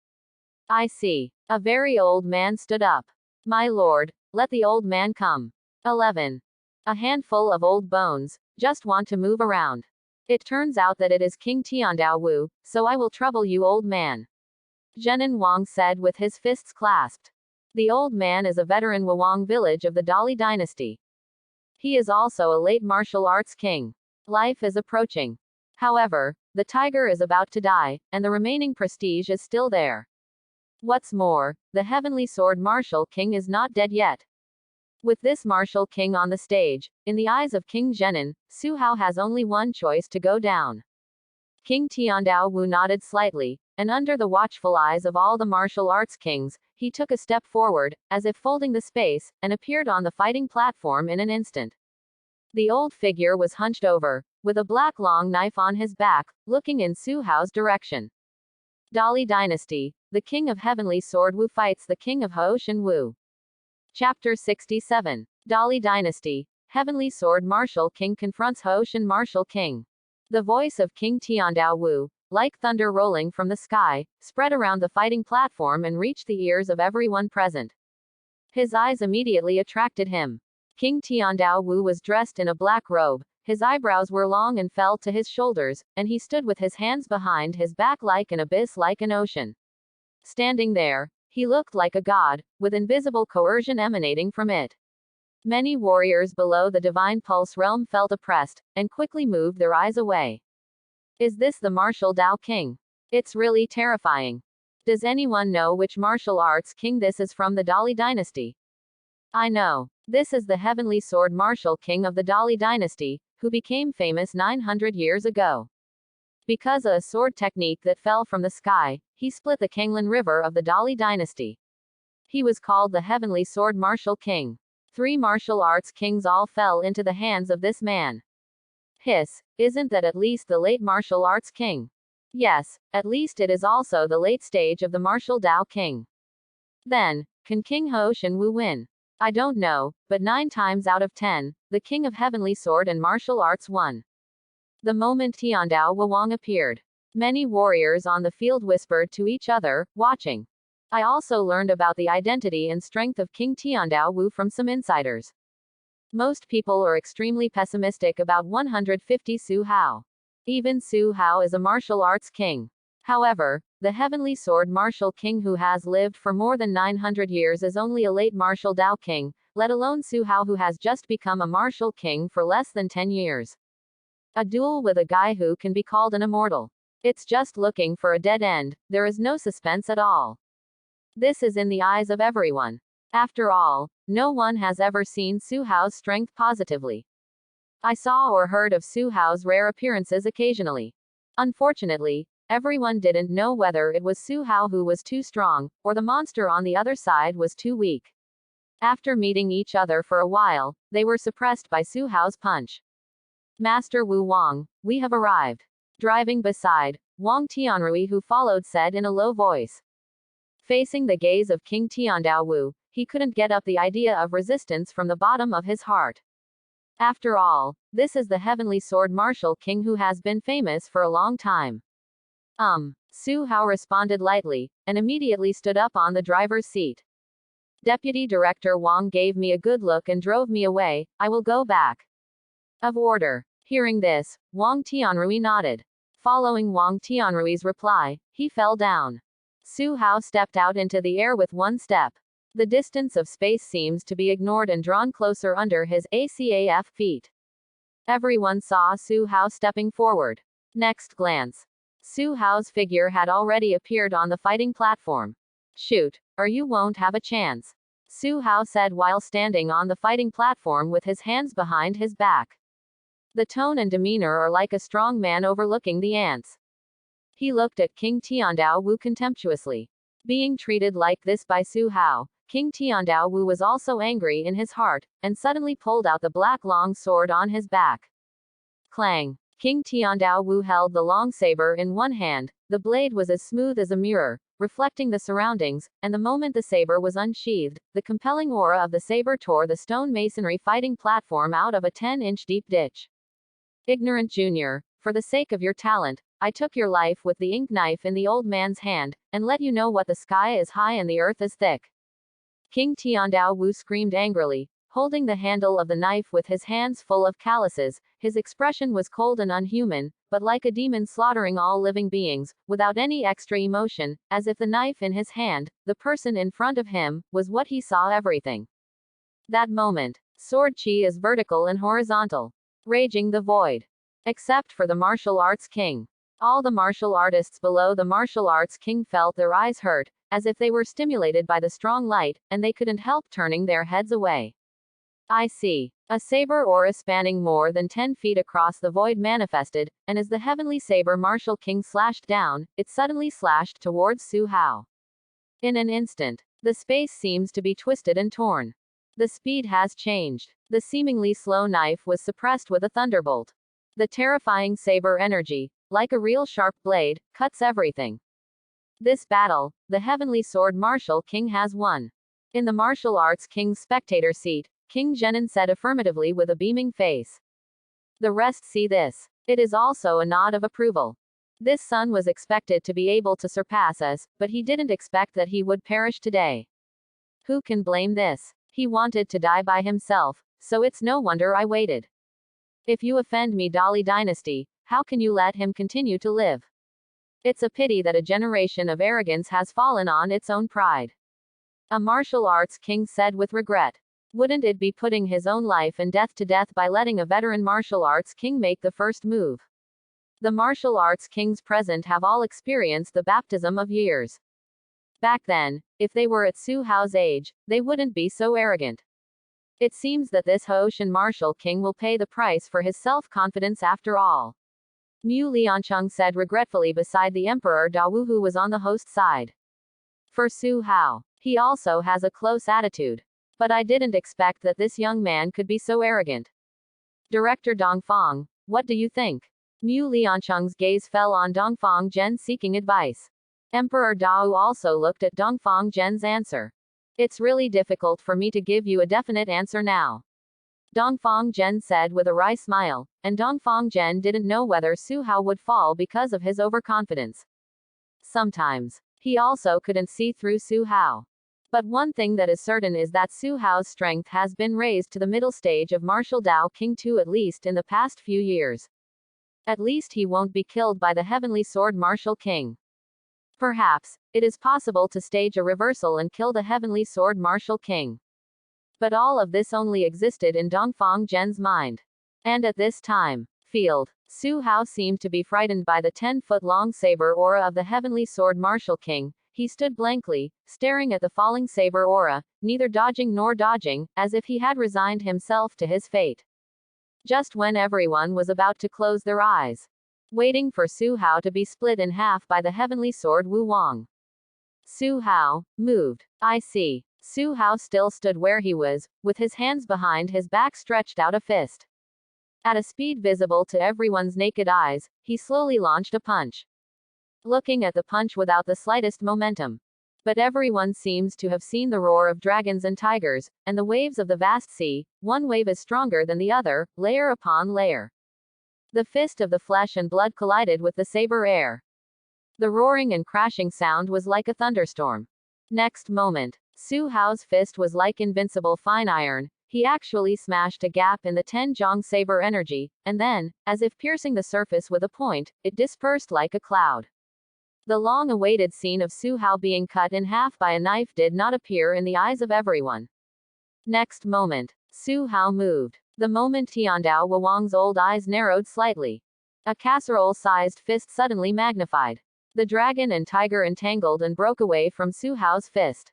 I see. A very old man stood up. My lord, let the old man come. 11. A handful of old bones, just want to move around. It turns out that it is King Tiandao Wu, so I will trouble you, old man. Zhenan Wang said with his fists clasped. The old man is a veteran Wuwang village of the Dali dynasty. He is also a late martial arts king. Life is approaching. However, the tiger is about to die, and the remaining prestige is still there. What's more, the heavenly sword martial king is not dead yet. With this martial king on the stage, in the eyes of King Zhenan, Su Hao has only one choice to go down. King Tiandao Wu nodded slightly, and under the watchful eyes of all the martial arts kings, he took a step forward, as if folding the space, and appeared on the fighting platform in an instant. The old figure was hunched over, with a black long knife on his back, looking in Su Hao's direction. Dali Dynasty, the King of Heavenly Sword Wu fights the King of Hoshan Wu. Chapter 67. Dali Dynasty, Heavenly Sword Martial King confronts Hoshan Martial King. The voice of King Tiandao Wu, like thunder rolling from the sky, spread around the fighting platform and reached the ears of everyone present. His eyes immediately attracted him. King Tiandao Wu was dressed in a black robe, his eyebrows were long and fell to his shoulders, and he stood with his hands behind his back like an abyss, like an ocean. Standing there, he looked like a god, with invisible coercion emanating from it. Many warriors below the divine pulse realm felt oppressed, and quickly moved their eyes away. Is this the martial Dao King? It's really terrifying. Does anyone know which martial arts king this is from the Dali dynasty? I know. This is the Heavenly Sword Martial King of the Dali dynasty, who became famous 900 years ago. Because of a sword technique that fell from the sky, he split the Kanglan River of the Dali dynasty. He was called the Heavenly Sword Martial King. 3 martial arts kings all fell into the hands of this man. Hiss, isn't that at least the late martial arts king? Yes, at least it is also the late stage of the martial Dao King. Then, can King Hoshan Wu win? I don't know, but 9 times out of 10, the King of Heavenly Sword and Martial Arts won. The moment Tiandao Wuwang appeared, many warriors on the field whispered to each other, watching. I also learned about the identity and strength of King Tiandao Wu from some insiders. Most people are extremely pessimistic about 150 Su Hao. Even Su Hao is a martial arts king. However, the Heavenly Sword Martial King who has lived for more than 900 years is only a late martial Dao King, let alone Su Hao, who has just become a martial king for less than 10 years. A duel with a guy who can be called an immortal. It's just looking for a dead end, there is no suspense at all. This is in the eyes of everyone. After all, no one has ever seen Su Hao's strength positively. I saw or heard of Su Hao's rare appearances occasionally. Unfortunately, everyone didn't know whether it was Su Hao who was too strong, or the monster on the other side was too weak. After meeting each other for a while, they were suppressed by Su Hao's punch. Master Wu Wang, we have arrived. Driving beside Wang Tianrui, who followed, said in a low voice. Facing the gaze of King Tiandao Wu, he couldn't get up the idea of resistance from the bottom of his heart. After all, this is the heavenly sword martial king who has been famous for a long time. Su Hao responded lightly, and immediately stood up on the driver's seat. Deputy Director Wang gave me a good look and drove me away. I will go back. Of order. Hearing this, Wang Tianrui nodded. Following Wang Tianrui's reply, he fell down. Su Hao stepped out into the air with one step. The distance of space seems to be ignored and drawn closer under his ACAF feet. Everyone saw Su Hao stepping forward. Next glance. Su Hao's figure had already appeared on the fighting platform. Shoot, or you won't have a chance, Su Hao said while standing on the fighting platform with his hands behind his back. The tone and demeanor are like a strong man overlooking the ants. He looked at King Tiandao Wu contemptuously. Being treated like this by Su Hao, King Tiandao Wu was also angry in his heart, and suddenly pulled out the black long sword on his back. Clang! King Tiandao Wu held the long saber in one hand. The blade was as smooth as a mirror, reflecting the surroundings, and the moment the saber was unsheathed, the compelling aura of the saber tore the stone masonry fighting platform out of a 10-inch deep ditch. Ignorant junior, for the sake of your talent, I took your life with the ink knife in the old man's hand, and let you know what the sky is high and the earth is thick. King Tiandao Wu screamed angrily, holding the handle of the knife with his hands full of calluses. His expression was cold and unhuman, but like a demon slaughtering all living beings, without any extra emotion, as if the knife in his hand, the person in front of him, was what he saw everything. That moment, sword chi is vertical and horizontal, raging the void. Except for the martial arts king. All the martial artists below the martial arts king felt their eyes hurt, as if they were stimulated by the strong light, and they couldn't help turning their heads away. I see. A saber aura spanning more than 10 feet across the void manifested, and as the heavenly saber martial king slashed down, it suddenly slashed towards Su Hao. In an instant, the space seems to be twisted and torn. The speed has changed. The seemingly slow knife was suppressed with a thunderbolt. The terrifying saber energy, like a real sharp blade, cuts everything. This battle, the heavenly sword martial king has won. In the martial arts king's spectator seat, King Zhenin said affirmatively with a beaming face. The rest see this. It is also a nod of approval. This son was expected to be able to surpass us, but he didn't expect that he would perish today. Who can blame this? He wanted to die by himself, so it's no wonder I waited. If you offend me, Dali Dynasty, how can you let him continue to live? It's a pity that a generation of arrogance has fallen on its own pride. A martial arts king said with regret. Wouldn't it be putting his own life and death to death by letting a veteran martial arts king make the first move? The martial arts kings present have all experienced the baptism of years. Back then, if they were at Su Hao's age, they wouldn't be so arrogant. It seems that this Haoshan martial king will pay the price for his self-confidence after all. Mu Liancheng said regretfully beside the Emperor Dawu, who was on the host side. For Su Hao, he also has a close attitude. But I didn't expect that this young man could be so arrogant. Director Dongfang, what do you think? Mu Liancheng's gaze fell on Dongfang Zhen seeking advice. Emperor Dao also looked at Dongfang Zhen's answer. It's really difficult for me to give you a definite answer now. Dongfang Zhen said with a wry smile, and Dongfang Zhen didn't know whether Su Hao would fall because of his overconfidence. Sometimes, he also couldn't see through Su Hao. But one thing that is certain is that Su Hao's strength has been raised to the middle stage of martial Dao King 2 at least in the past few years. At least he won't be killed by the heavenly sword martial king. Perhaps, it is possible to stage a reversal and kill the heavenly sword martial king. But all of this only existed in Dongfang Zhen's mind. And at this time, Su Hao seemed to be frightened by the 10-foot-long saber aura of the heavenly sword martial king. He stood blankly, staring at the falling saber aura, neither dodging nor dodging, as if he had resigned himself to his fate. Just when everyone was about to close their eyes, waiting for Su Hao to be split in half by the heavenly sword Wu Wang. Su Hao moved. I see. Su Hao still stood where he was, with his hands behind his back stretched out a fist. At a speed visible to everyone's naked eyes, he slowly launched a punch. Looking at the punch without the slightest momentum. But everyone seems to have seen the roar of dragons and tigers, and the waves of the vast sea, one wave is stronger than the other, layer upon layer. The fist of the flesh and blood collided with the saber air. The roaring and crashing sound was like a thunderstorm. Next moment, Su Hao's fist was like invincible fine iron. He actually smashed a gap in the Tenjong saber energy, and then, as if piercing the surface with a point, it dispersed like a cloud. The long-awaited scene of Su Hao being cut in half by a knife did not appear in the eyes of everyone. Next moment, Su Hao moved. The moment Tiandao Wawang's old eyes narrowed slightly. A casserole-sized fist suddenly magnified. The dragon and tiger entangled and broke away from Su Hao's fist,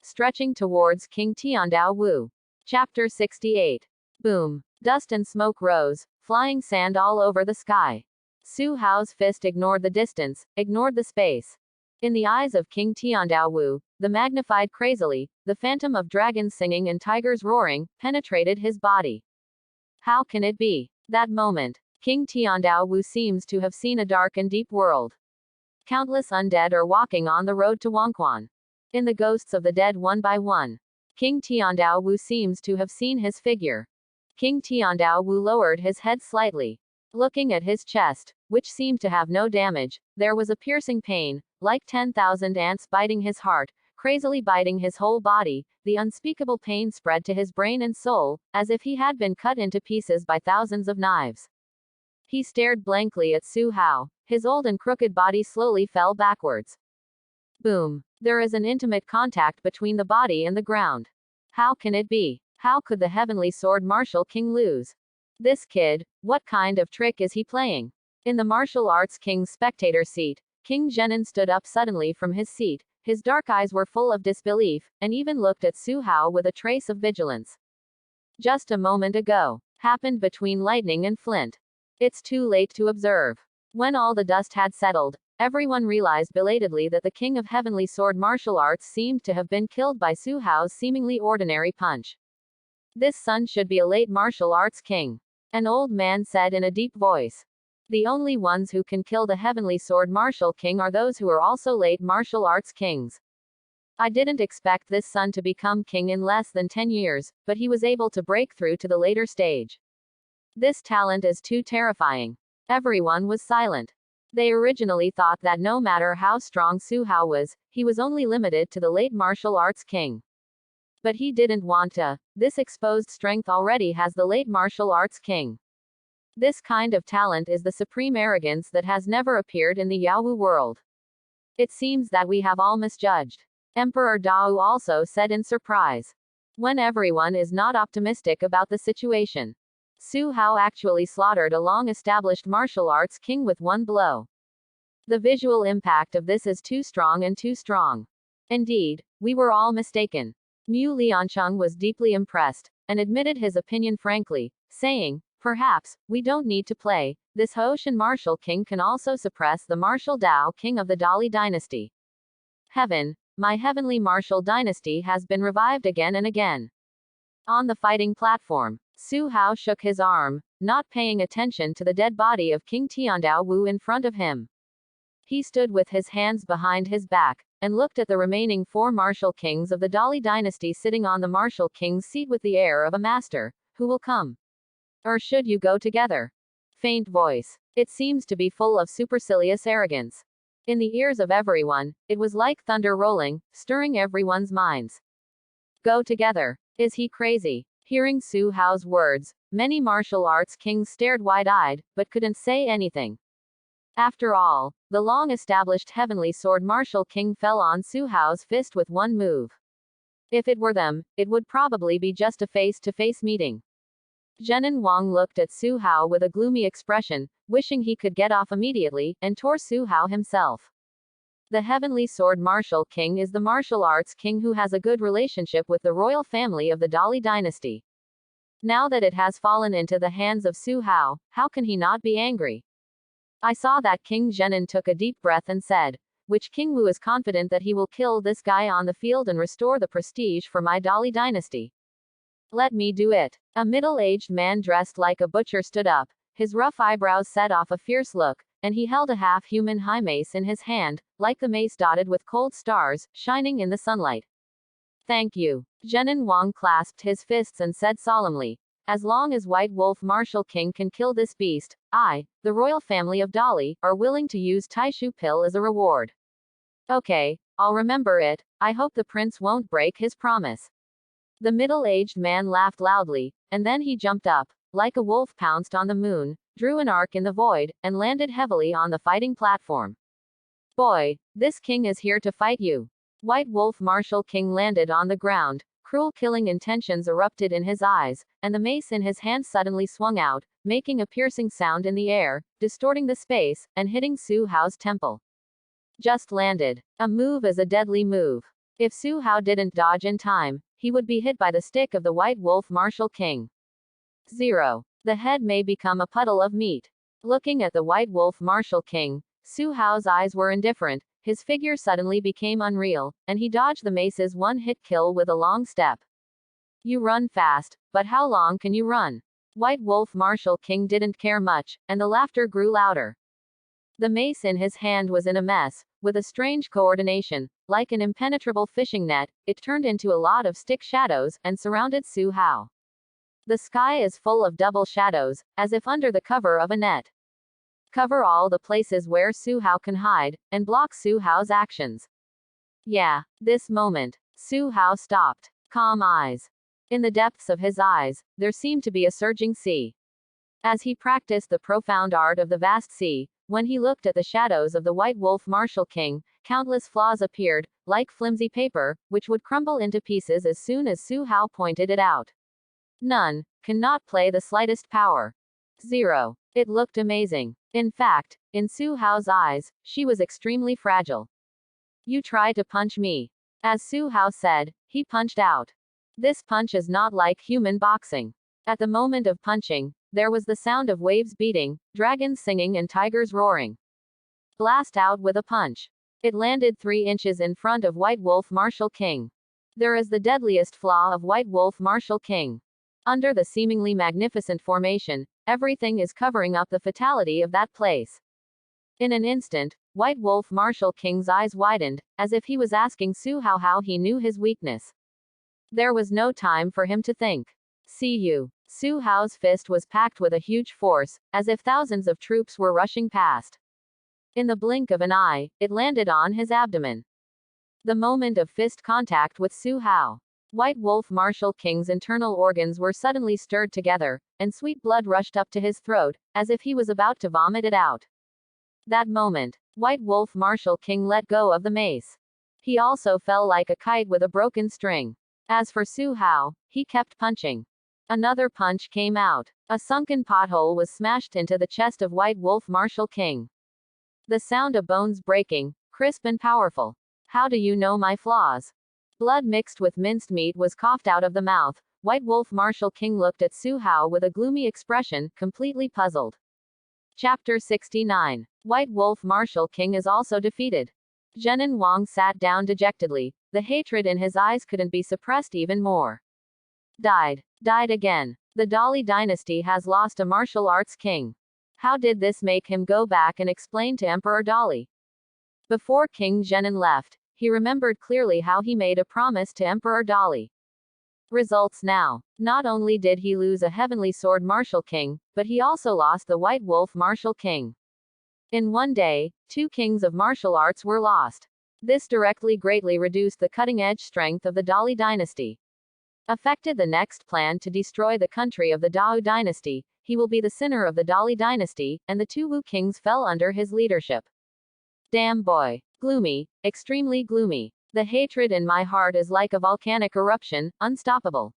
stretching towards King Tiandao Wu. Chapter 68. Boom. Dust and smoke rose, flying sand all over the sky. Su Hao's fist ignored the distance, ignored the space. In the eyes of King Tiandao Wu, the magnified crazily, the phantom of dragons singing and tigers roaring, penetrated his body. How can it be? That moment, King Tiandao Wu seems to have seen a dark and deep world. Countless undead are walking on the road to Wangquan. In the ghosts of the dead one by one, King Tiandao Wu seems to have seen his figure. King Tiandao Wu lowered his head slightly. Looking at his chest, which seemed to have no damage, there was a piercing pain, like 10,000 ants biting his heart, crazily biting his whole body. The unspeakable pain spread to his brain and soul, as if he had been cut into pieces by thousands of knives. He stared blankly at Su Hao. His old and crooked body slowly fell backwards. Boom. There is an intimate contact between the body and the ground. How can it be? How could the heavenly sword martial king lose? This kid, what kind of trick is he playing? In the martial arts king's spectator seat, King Zhenan stood up suddenly from his seat. His dark eyes were full of disbelief, and even looked at Su Hao with a trace of vigilance. Just a moment ago, happened between lightning and flint. It's too late to observe. When all the dust had settled, everyone realized belatedly that the king of heavenly sword martial arts seemed to have been killed by Su Hao's seemingly ordinary punch. This son should be a late martial arts king. An old man said in a deep voice. The only ones who can kill the heavenly sword martial king are those who are also late martial arts kings. I didn't expect this son to become king in less than 10 years, but he was able to break through to the later stage. This talent is too terrifying. Everyone was silent. They originally thought that no matter how strong Su Hao was, he was only limited to the late martial arts king. But he didn't want to. This exposed strength already has the late martial arts king. This kind of talent is the supreme arrogance that has never appeared in the Yaowu world. It seems that we have all misjudged. Emperor Dao also said in surprise. When everyone is not optimistic about the situation, Su Hao actually slaughtered a long-established martial arts king with one blow. The visual impact of this is too strong and too strong. Indeed, we were all mistaken. Mu Liancheng was deeply impressed, and admitted his opinion frankly, saying, perhaps, we don't need to play. This Hoshan martial king can also suppress the martial Dao king of the Dali dynasty. Heaven, my heavenly martial dynasty has been revived again and again. On the fighting platform, Su Hao shook his arm, not paying attention to the dead body of King Tiandao Wu in front of him. He stood with his hands behind his back, and looked at the remaining 4 martial kings of the Dali dynasty sitting on the martial king's seat with the air of a master. Who will come? Or should you go together? Faint voice. It seems to be full of supercilious arrogance. In the ears of everyone, it was like thunder rolling, stirring everyone's minds. Go together. Is he crazy? Hearing Su Hao's words, many martial arts kings stared wide-eyed, but couldn't say anything. After all, the long-established heavenly sword martial king fell on Su Hao's fist with one move. If it were them, it would probably be just a face-to-face meeting. Zhenan Wang looked at Su Hao with a gloomy expression, wishing he could get off immediately, and tore Su Hao himself. The Heavenly Sword Martial King is the martial arts king who has a good relationship with the royal family of the Dali dynasty. Now that it has fallen into the hands of Su Hao, how can he not be angry? I saw that King Zhenan took a deep breath and said, which King Wu is confident that he will kill this guy on the field and restore the prestige for my Dali dynasty. Let me do it. A middle-aged man dressed like a butcher stood up, his rough eyebrows set off a fierce look, and he held a half-human high mace in his hand, like the mace dotted with cold stars, shining in the sunlight. Thank you. Zhenan Wang clasped his fists and said solemnly, as long as White Wolf Martial King can kill this beast, I, the royal family of Dali, are willing to use Taishu Pill as a reward. Okay, I'll remember it. I hope the prince won't break his promise. The middle-aged man laughed loudly, and then he jumped up, like a wolf pounced on the moon, drew an arc in the void, and landed heavily on the fighting platform. Boy, this king is here to fight you. White Wolf Martial King landed on the ground, cruel killing intentions erupted in his eyes, and the mace in his hand suddenly swung out, making a piercing sound in the air, distorting the space, and hitting Su Hao's temple. Just landed. A move is a deadly move. If Su Hao didn't dodge in time, he would be hit by the stick of the White Wolf Martial King. 0. The head may become a puddle of meat. Looking at the White Wolf Martial King, Su Hao's eyes were indifferent, his figure suddenly became unreal, and he dodged the mace's one-hit kill with a long step. You run fast, but how long can you run? White Wolf Martial King didn't care much, and the laughter grew louder. The mace in his hand was in a mess, with a strange coordination, like an impenetrable fishing net, it turned into a lot of stick shadows, and surrounded Su Hao. The sky is full of double shadows, as if under the cover of a net. Cover all the places where Su Hao can hide, and block Su Hao's actions. Yeah, this moment, Su Hao stopped. Calm eyes. In the depths of his eyes, there seemed to be a surging sea. As he practiced the profound art of the vast sea, when he looked at the shadows of the White Wolf Martial King, countless flaws appeared, like flimsy paper, which would crumble into pieces as soon as Su Hao pointed it out. None cannot play the slightest power. 0. It looked amazing. In fact, in Su Hao's eyes, she was extremely fragile. You try to punch me. As Su Hao said, he punched out. This punch is not like human boxing. At the moment of punching, there was the sound of waves beating, dragons singing and tigers roaring. Blast out with a punch. It landed 3 inches in front of White Wolf Martial King. There is the deadliest flaw of White Wolf Martial King. Under the seemingly magnificent formation, everything is covering up the fatality of that place. In an instant, White Wolf Martial King's eyes widened, as if he was asking Su Hao how he knew his weakness. There was no time for him to think. See you. Su Hao's fist was packed with a huge force, as if thousands of troops were rushing past. In the blink of an eye, it landed on his abdomen. The moment of fist contact with Su Hao. White Wolf Martial King's internal organs were suddenly stirred together, and sweet blood rushed up to his throat, as if he was about to vomit it out. That moment, White Wolf Martial King let go of the mace. He also fell like a kite with a broken string. As for Su Hao, he kept punching. Another punch came out. A sunken pothole was smashed into the chest of White Wolf Martial King. The sound of bones breaking, crisp and powerful. How do you know my flaws? Blood mixed with minced meat was coughed out of the mouth. White Wolf Martial King looked at Su Hao with a gloomy expression, completely puzzled. Chapter 69. White Wolf Martial King is also defeated. Zhenan Wang sat down dejectedly. The hatred in his eyes couldn't be suppressed even more. Died again. The Dali dynasty has lost a martial arts king. How did this make him go back and explain to Emperor Dali? Before King Zhenan left, he remembered clearly how he made a promise to Emperor Dali. Results now. Not only did he lose a Heavenly Sword Martial King, but he also lost the White Wolf Martial King. In one day, 2 kings of martial arts were lost. This directly greatly reduced the cutting-edge strength of the Dali dynasty. Affected the next plan to destroy the country of the Dao dynasty, he will be the sinner of the Dali dynasty, and the 2 Wu kings fell under his leadership. Damn boy. Gloomy, extremely gloomy. The hatred in my heart is like a volcanic eruption, unstoppable.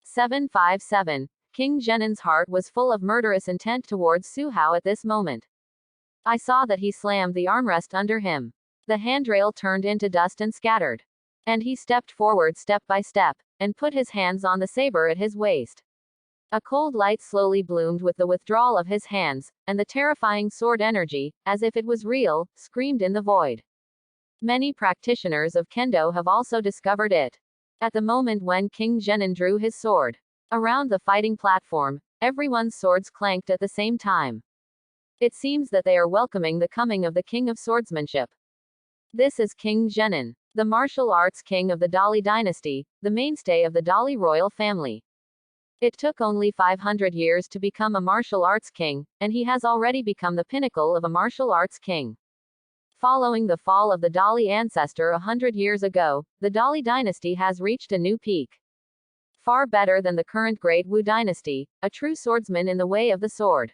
757. King Zhenen's heart was full of murderous intent towards Su Hao at this moment. I saw that he slammed the armrest under him. The handrail turned into dust and scattered. And he stepped forward step by step, and put his hands on the saber at his waist. A cold light slowly bloomed with the withdrawal of his hands, and the terrifying sword energy, as if it was real, screamed in the void. Many practitioners of Kendo have also discovered it. At the moment when King Zhenin drew his sword, around the fighting platform, everyone's swords clanked at the same time. It seems that they are welcoming the coming of the King of Swordsmanship. This is King Zhenin, the martial arts king of the Dali dynasty, the mainstay of the Dali royal family. It took only 500 years to become a martial arts king, and he has already become the pinnacle of a martial arts king. Following the fall of the Dali ancestor 100 years ago, the Dali dynasty has reached a new peak. Far better than the current Great Wu dynasty, a true swordsman in the way of the sword.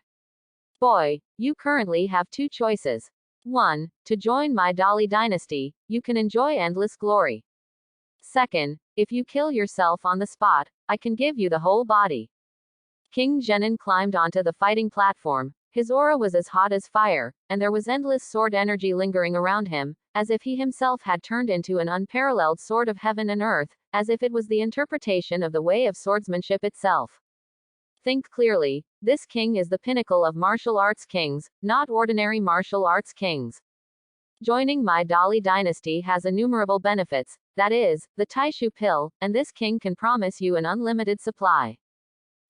Boy, you currently have two choices. 1. To join my Dali dynasty, you can enjoy endless glory. 2nd, if you kill yourself on the spot, I can give you the whole body. King Zhenin climbed onto the fighting platform. His aura was as hot as fire, and there was endless sword energy lingering around him, as if he himself had turned into an unparalleled sword of heaven and earth, as if it was the interpretation of the way of swordsmanship itself. Think clearly, this king is the pinnacle of martial arts kings, not ordinary martial arts kings. Joining my Dali dynasty has innumerable benefits, that is, the Taishu pill, and this king can promise you an unlimited supply.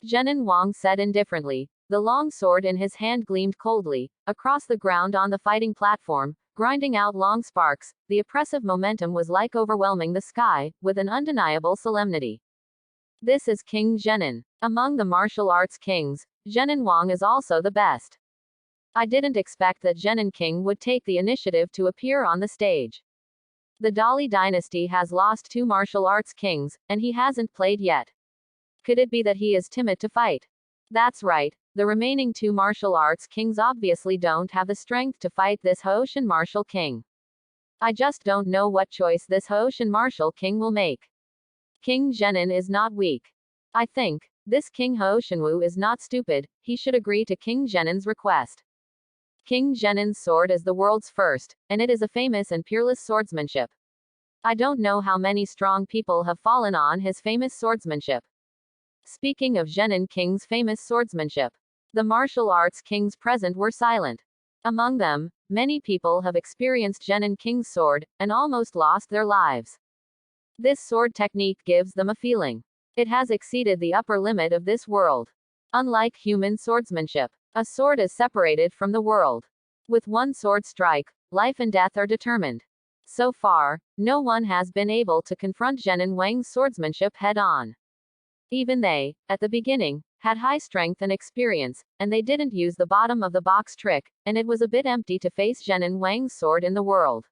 Zhenin Wang said indifferently. The long sword in his hand gleamed coldly, across the ground on the fighting platform, grinding out long sparks. The oppressive momentum was like overwhelming the sky, with an undeniable solemnity. This is King Zhenin. Among the martial arts kings, Zhenin Wang is also the best. I didn't expect that Zhenin King would take the initiative to appear on the stage. The Dali dynasty has lost 2 martial arts kings, and he hasn't played yet. Could it be that he is timid to fight? That's right. The remaining 2 martial arts kings obviously don't have the strength to fight this Haoshan martial king. I just don't know what choice this Haoshan martial king will make. King Zhenin is not weak. I think, this King Haoshanwu is not stupid, he should agree to King Zhenin's request. King Zhenin's sword is the world's first, and it is a famous and peerless swordsmanship. I don't know how many strong people have fallen on his famous swordsmanship. Speaking of Zhenin King's famous swordsmanship, the martial arts kings present were silent. Among them, many people have experienced Zhenin King's sword, and almost lost their lives. This sword technique gives them a feeling. It has exceeded the upper limit of this world. Unlike human swordsmanship, a sword is separated from the world. With one sword strike, life and death are determined. So far, no one has been able to confront Zhenin Wang's swordsmanship head-on. Even they, at the beginning, had high strength and experience, and they didn't use the bottom of the box trick, and it was a bit empty to face Zhenin Wang's sword in the world.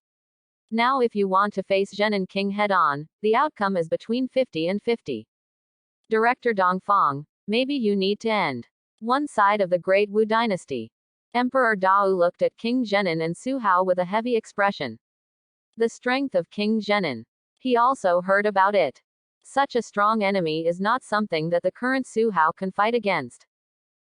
Now if you want to face Zhenin King head-on, the outcome is between 50 and 50. Director Dongfang, maybe you need to end one side of the Great Wu dynasty. Emperor Dao looked at King Zhenin and Su Hao with a heavy expression. The strength of King Zhenin. He also heard about it. Such a strong enemy is not something that the current Su Hao can fight against.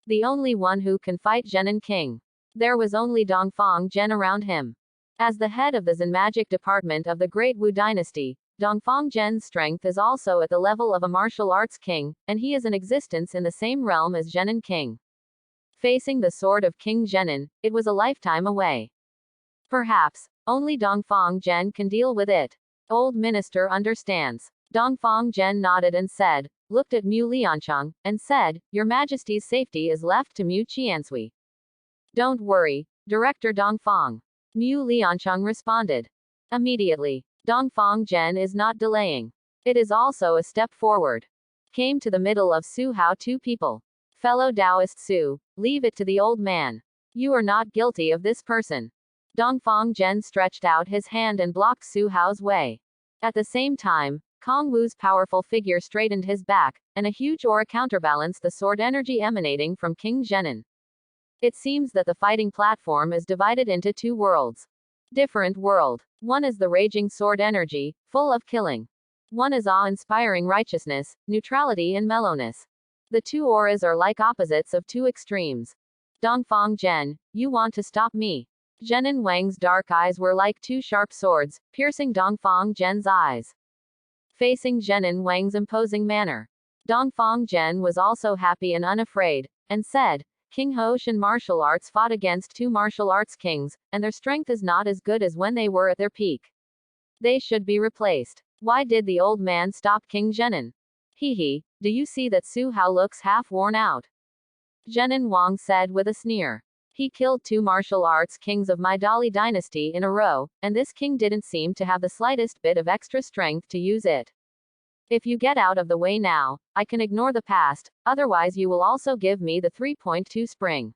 The only one who can fight Zhenin King. There was only Dongfang Zhen around him. As the head of the Zen magic department of the Great Wu dynasty, Dongfang Zhen's strength is also at the level of a martial arts king, and he is in existence in the same realm as Zhenin King. Facing the sword of King Zhenin, it was a lifetime away. Perhaps, only Dongfang Zhen can deal with it. Old minister understands. Dongfang Zhen nodded and said, looked at Mu Liancheng, and said, Your Majesty's safety is left to Mu Qiansui. Don't worry, Director Dongfang. Mu Liancheng responded. Immediately. Dongfang Zhen is not delaying. It is also a step forward. Came to the middle of Su Hao 2 people. Fellow Taoist Su, leave it to the old man. You are not guilty of this person. Dongfang Zhen stretched out his hand and blocked Su Hao's way. At the same time, Kong Wu's powerful figure straightened his back, and a huge aura counterbalanced the sword energy emanating from King Zhenin. It seems that the fighting platform is divided into 2 worlds. Different world. One is the raging sword energy, full of killing. One is awe-inspiring righteousness, neutrality and mellowness. The two auras are like opposites of two extremes. Dongfang Zhen, you want to stop me. Zhenin Wang's dark eyes were like two sharp swords, piercing Dongfang Zhen's eyes. Facing Zhenin Wang's imposing manner, Dongfang Zhen was also happy and unafraid, and said, King Hoshan martial arts fought against two martial arts kings, and their strength is not as good as when they were at their peak. They should be replaced. Why did the old man stop King Zhenin? Hee, do you see that Su Hao looks half worn out? Zhenin Wang said with a sneer. He killed two martial arts kings of my Dali dynasty in a row, and this king didn't seem to have the slightest bit of extra strength to use it. If you get out of the way now, I can ignore the past, otherwise you will also give me the 3.2 spring.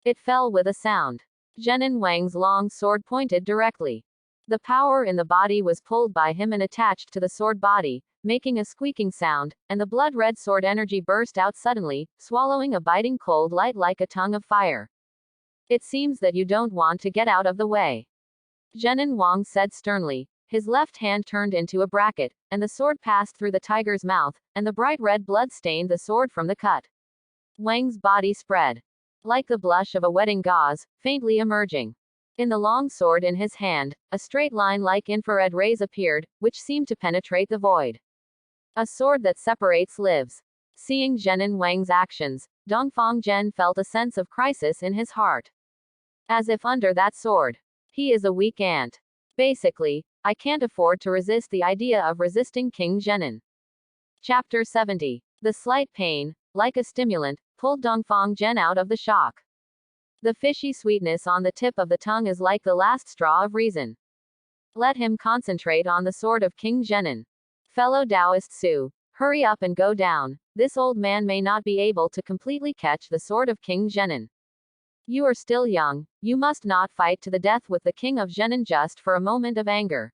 It fell with a sound. Zhenin Wang's long sword pointed directly. The power in the body was pulled by him and attached to the sword body, making a squeaking sound, and the blood-red sword energy burst out suddenly, swallowing a biting cold light like a tongue of fire. It seems that you don't want to get out of the way. Zhenin Wang said sternly. His left hand turned into a bracket, and the sword passed through the tiger's mouth, and the bright red blood stained the sword from the cut. Wang's body spread. Like the blush of a wedding gauze, faintly emerging. In the long sword in his hand, a straight line like infrared rays appeared, which seemed to penetrate the void. A sword that separates lives. Seeing Zhenin Wang's actions, Dongfang Zhen felt a sense of crisis in his heart. As if under that sword, he is a weak ant. Basically, I can't afford to resist the idea of resisting King Zhenin. Chapter 70. The slight pain, like a stimulant, pulled Dongfang Zhen out of the shock. The fishy sweetness on the tip of the tongue is like the last straw of reason. Let him concentrate on the sword of King Zhenin. Fellow Taoist Su, hurry up and go down. This old man may not be able to completely catch the sword of King Zhenin. You are still young, you must not fight to the death with the king of Zhenin just for a moment of anger.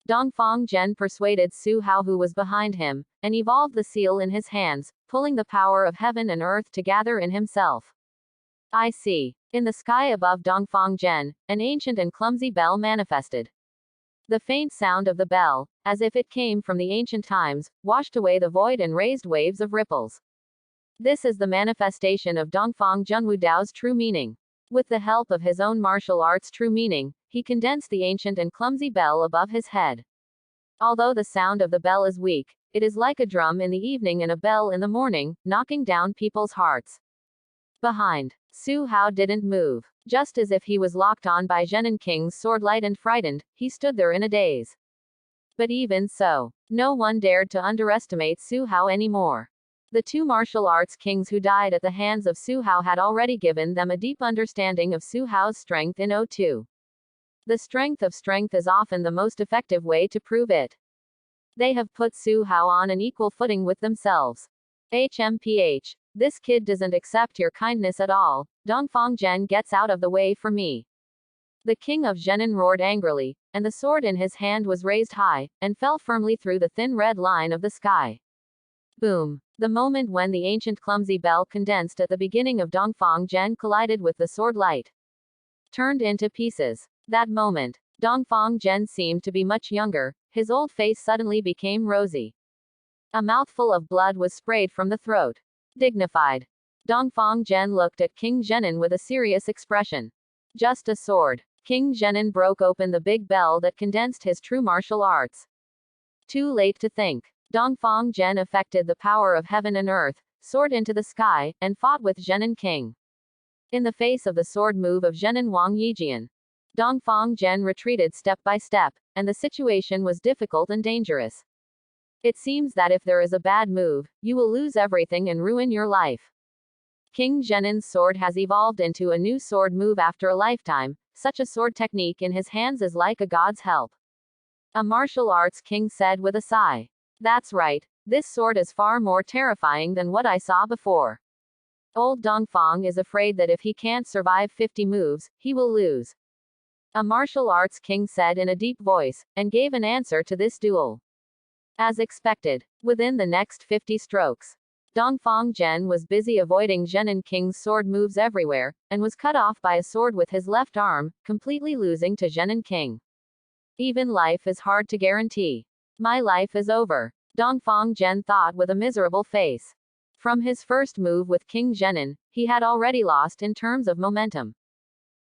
Dongfang Zhen persuaded Su Hao, who was behind him, and evolved the seal in his hands, pulling the power of heaven and earth together in himself. I see. In the sky above Dongfang Zhen, an ancient and clumsy bell manifested. The faint sound of the bell, as if it came from the ancient times, washed away the void and raised waves of ripples. This is the manifestation of Dongfang Junwu Dao's true meaning. With the help of his own martial arts' true meaning, he condensed the ancient and clumsy bell above his head. Although the sound of the bell is weak, it is like a drum in the evening and a bell in the morning, knocking down people's hearts. Behind, Su Hao didn't move. Just as if he was locked on by Zhenin King's sword light and frightened, he stood there in a daze. But even so, no one dared to underestimate Su Hao anymore. The two martial arts kings who died at the hands of Su Hao had already given them a deep understanding of Su Hao's strength in O2. The strength of strength is often the most effective way to prove it. They have put Su Hao on an equal footing with themselves. HMPH. This kid doesn't accept your kindness at all. Dongfang Zhen gets out of the way for me. The king of Zhenin roared angrily, and the sword in his hand was raised high, and fell firmly through the thin red line of the sky. Boom. The moment when the ancient clumsy bell condensed at the beginning of Dongfang Zhen collided with the sword light. Turned into pieces. That moment, Dongfang Zhen seemed to be much younger, his old face suddenly became rosy. A mouthful of blood was sprayed from the throat. Dignified. Dongfang Zhen looked at King Zhenin with a serious expression. Just a sword. King Zhenin broke open the big bell that condensed his true martial arts. Too late to think. Dongfang Zhen affected the power of heaven and earth, soared into the sky, and fought with Zhenin King. In the face of the sword move of Zhenin Wang Yijian, Dongfang Zhen retreated step by step, and the situation was difficult and dangerous. It seems that if there is a bad move, you will lose everything and ruin your life. King Zhenin's sword has evolved into a new sword move after a lifetime. Such a sword technique in his hands is like a god's help. A martial arts king said with a sigh. That's right, this sword is far more terrifying than what I saw before. Old Dongfang is afraid that if he can't survive 50 moves, he will lose. A martial arts king said in a deep voice, and gave an answer to this duel. As expected, within the next 50 strokes, Dongfang Zhen was busy avoiding Zhenan King's sword moves everywhere, and was cut off by a sword with his left arm, completely losing to Zhenan King. Even life is hard to guarantee. My life is over, Dongfang Zhen thought with a miserable face. From his first move with King Zhenan, he had already lost in terms of momentum.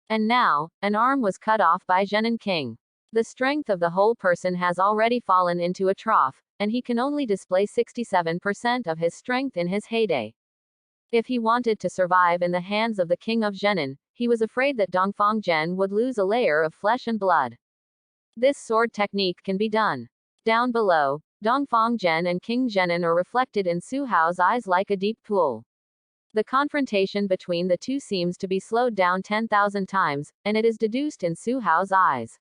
And now, an arm was cut off by Zhenan King. The strength of the whole person has already fallen into a trough, and he can only display 67% of his strength in his heyday. If he wanted to survive in the hands of the king of Zhenan, he was afraid that Dongfang Zhen would lose a layer of flesh and blood. This sword technique can be done. Down below, Dongfang Zhen and King Zhenan are reflected in Su Hao's eyes like a deep pool. The confrontation between the two seems to be slowed down 10,000 times, and it is deduced in Su Hao's eyes.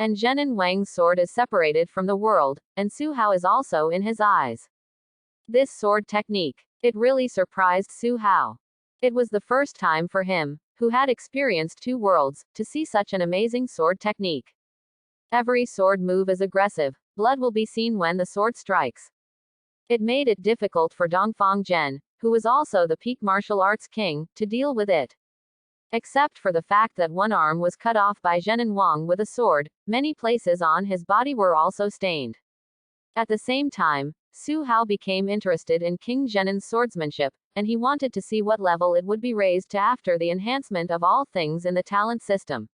And Zhenan Wang's sword is separated from the world, and Su Hao is also in his eyes. This sword technique, it really surprised Su Hao. It was the first time for him, who had experienced two worlds, to see such an amazing sword technique. Every sword move is aggressive, blood will be seen when the sword strikes. It made it difficult for Dongfang Zhen, who was also the peak martial arts king, to deal with it. Except for the fact that one arm was cut off by Zhenan Wang with a sword, many places on his body were also stained. At the same time, Su Hao became interested in King Zhenan's swordsmanship, and he wanted to see what level it would be raised to after the enhancement of all things in the talent system.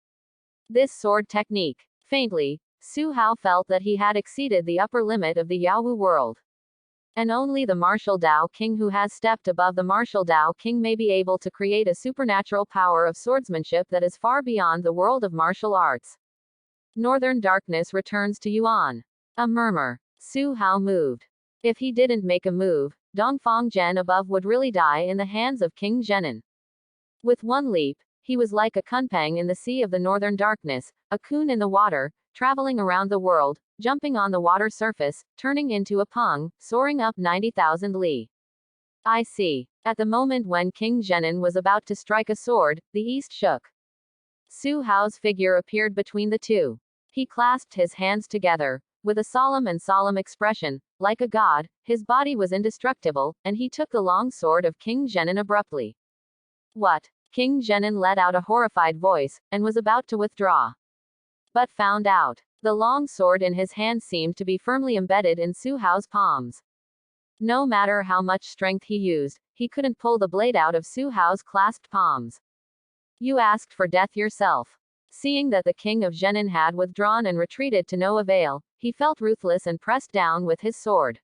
This sword technique. Faintly, Su Hao felt that he had exceeded the upper limit of the Yaowu world. And only the martial Dao King who has stepped above the martial Dao King may be able to create a supernatural power of swordsmanship that is far beyond the world of martial arts. Northern darkness returns to Yuan. A murmur. Su Hao moved. If he didn't make a move, Dongfang Zhen above would really die in the hands of King Zhenan. With one leap, he was like a kunpeng in the sea of the northern darkness, a kun in the water, traveling around the world, jumping on the water surface, turning into a peng, soaring up 90,000 li. I see. At the moment when King Zhenan was about to strike a sword, the east shook. Su Hao's figure appeared between the two. He clasped his hands together, with a solemn expression, like a god. His body was indestructible, and he took the long sword of King Zhenan abruptly. What? King Zhenan let out a horrified voice, and was about to withdraw. But found out. The long sword in his hand seemed to be firmly embedded in Su Hao's palms. No matter how much strength he used, he couldn't pull the blade out of Su Hao's clasped palms. You asked for death yourself. Seeing that the king of Zhenan had withdrawn and retreated to no avail, he felt ruthless and pressed down with his sword.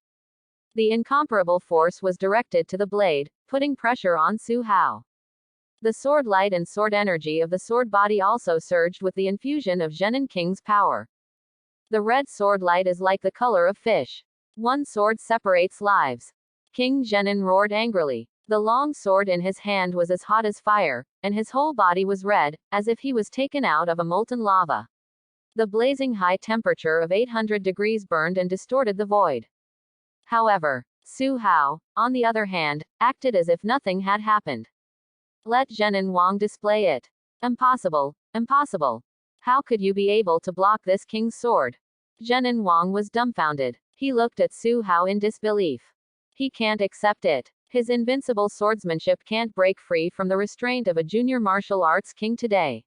The incomparable force was directed to the blade, putting pressure on Su Hao. The sword light and sword energy of the sword body also surged with the infusion of Zhenan King's power. The red sword light is like the color of fish. One sword separates lives. King Zhenan roared angrily. The long sword in his hand was as hot as fire, and his whole body was red, as if he was taken out of a molten lava. The blazing high temperature of 800 degrees burned and distorted the void. However, Su Hao, on the other hand, acted as if nothing had happened. Let Zhenan Wang display it. Impossible, impossible. How could you be able to block this king's sword? Zhenan Wang was dumbfounded. He looked at Su Hao in disbelief. He can't accept it. His invincible swordsmanship can't break free from the restraint of a junior martial arts king today.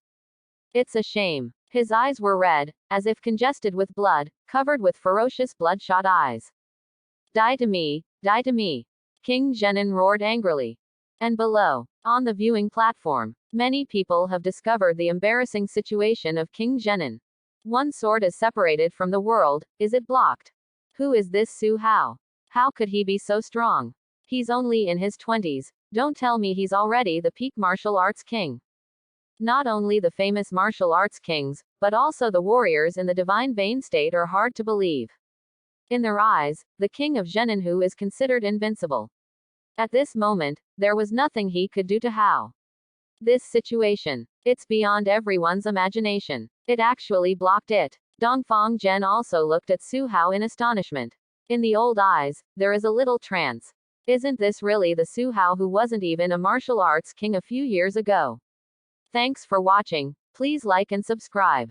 It's a shame. His eyes were red, as if congested with blood, covered with ferocious bloodshot eyes. Die to me, die to me. King Zhenan roared angrily. And below, on the viewing platform, many people have discovered the embarrassing situation of King Zhenan. One sword is separated from the world. Is it blocked? Who is this Su Hao? How could he be so strong? He's only in his 20s. Don't tell me he's already the peak martial arts king. Not only the famous martial arts kings, but also the warriors in the divine vein state are hard to believe. In their eyes, the king of Zhenan who is considered invincible. At this moment, there was nothing he could do to Hao. This situation, it's beyond everyone's imagination. It actually blocked it. Dongfang Zhen also looked at Su Hao in astonishment. In the old eyes, there is a little trance. Isn't this really the Su Hao who wasn't even a martial arts king a few years ago? Thanks for watching. Please like and subscribe.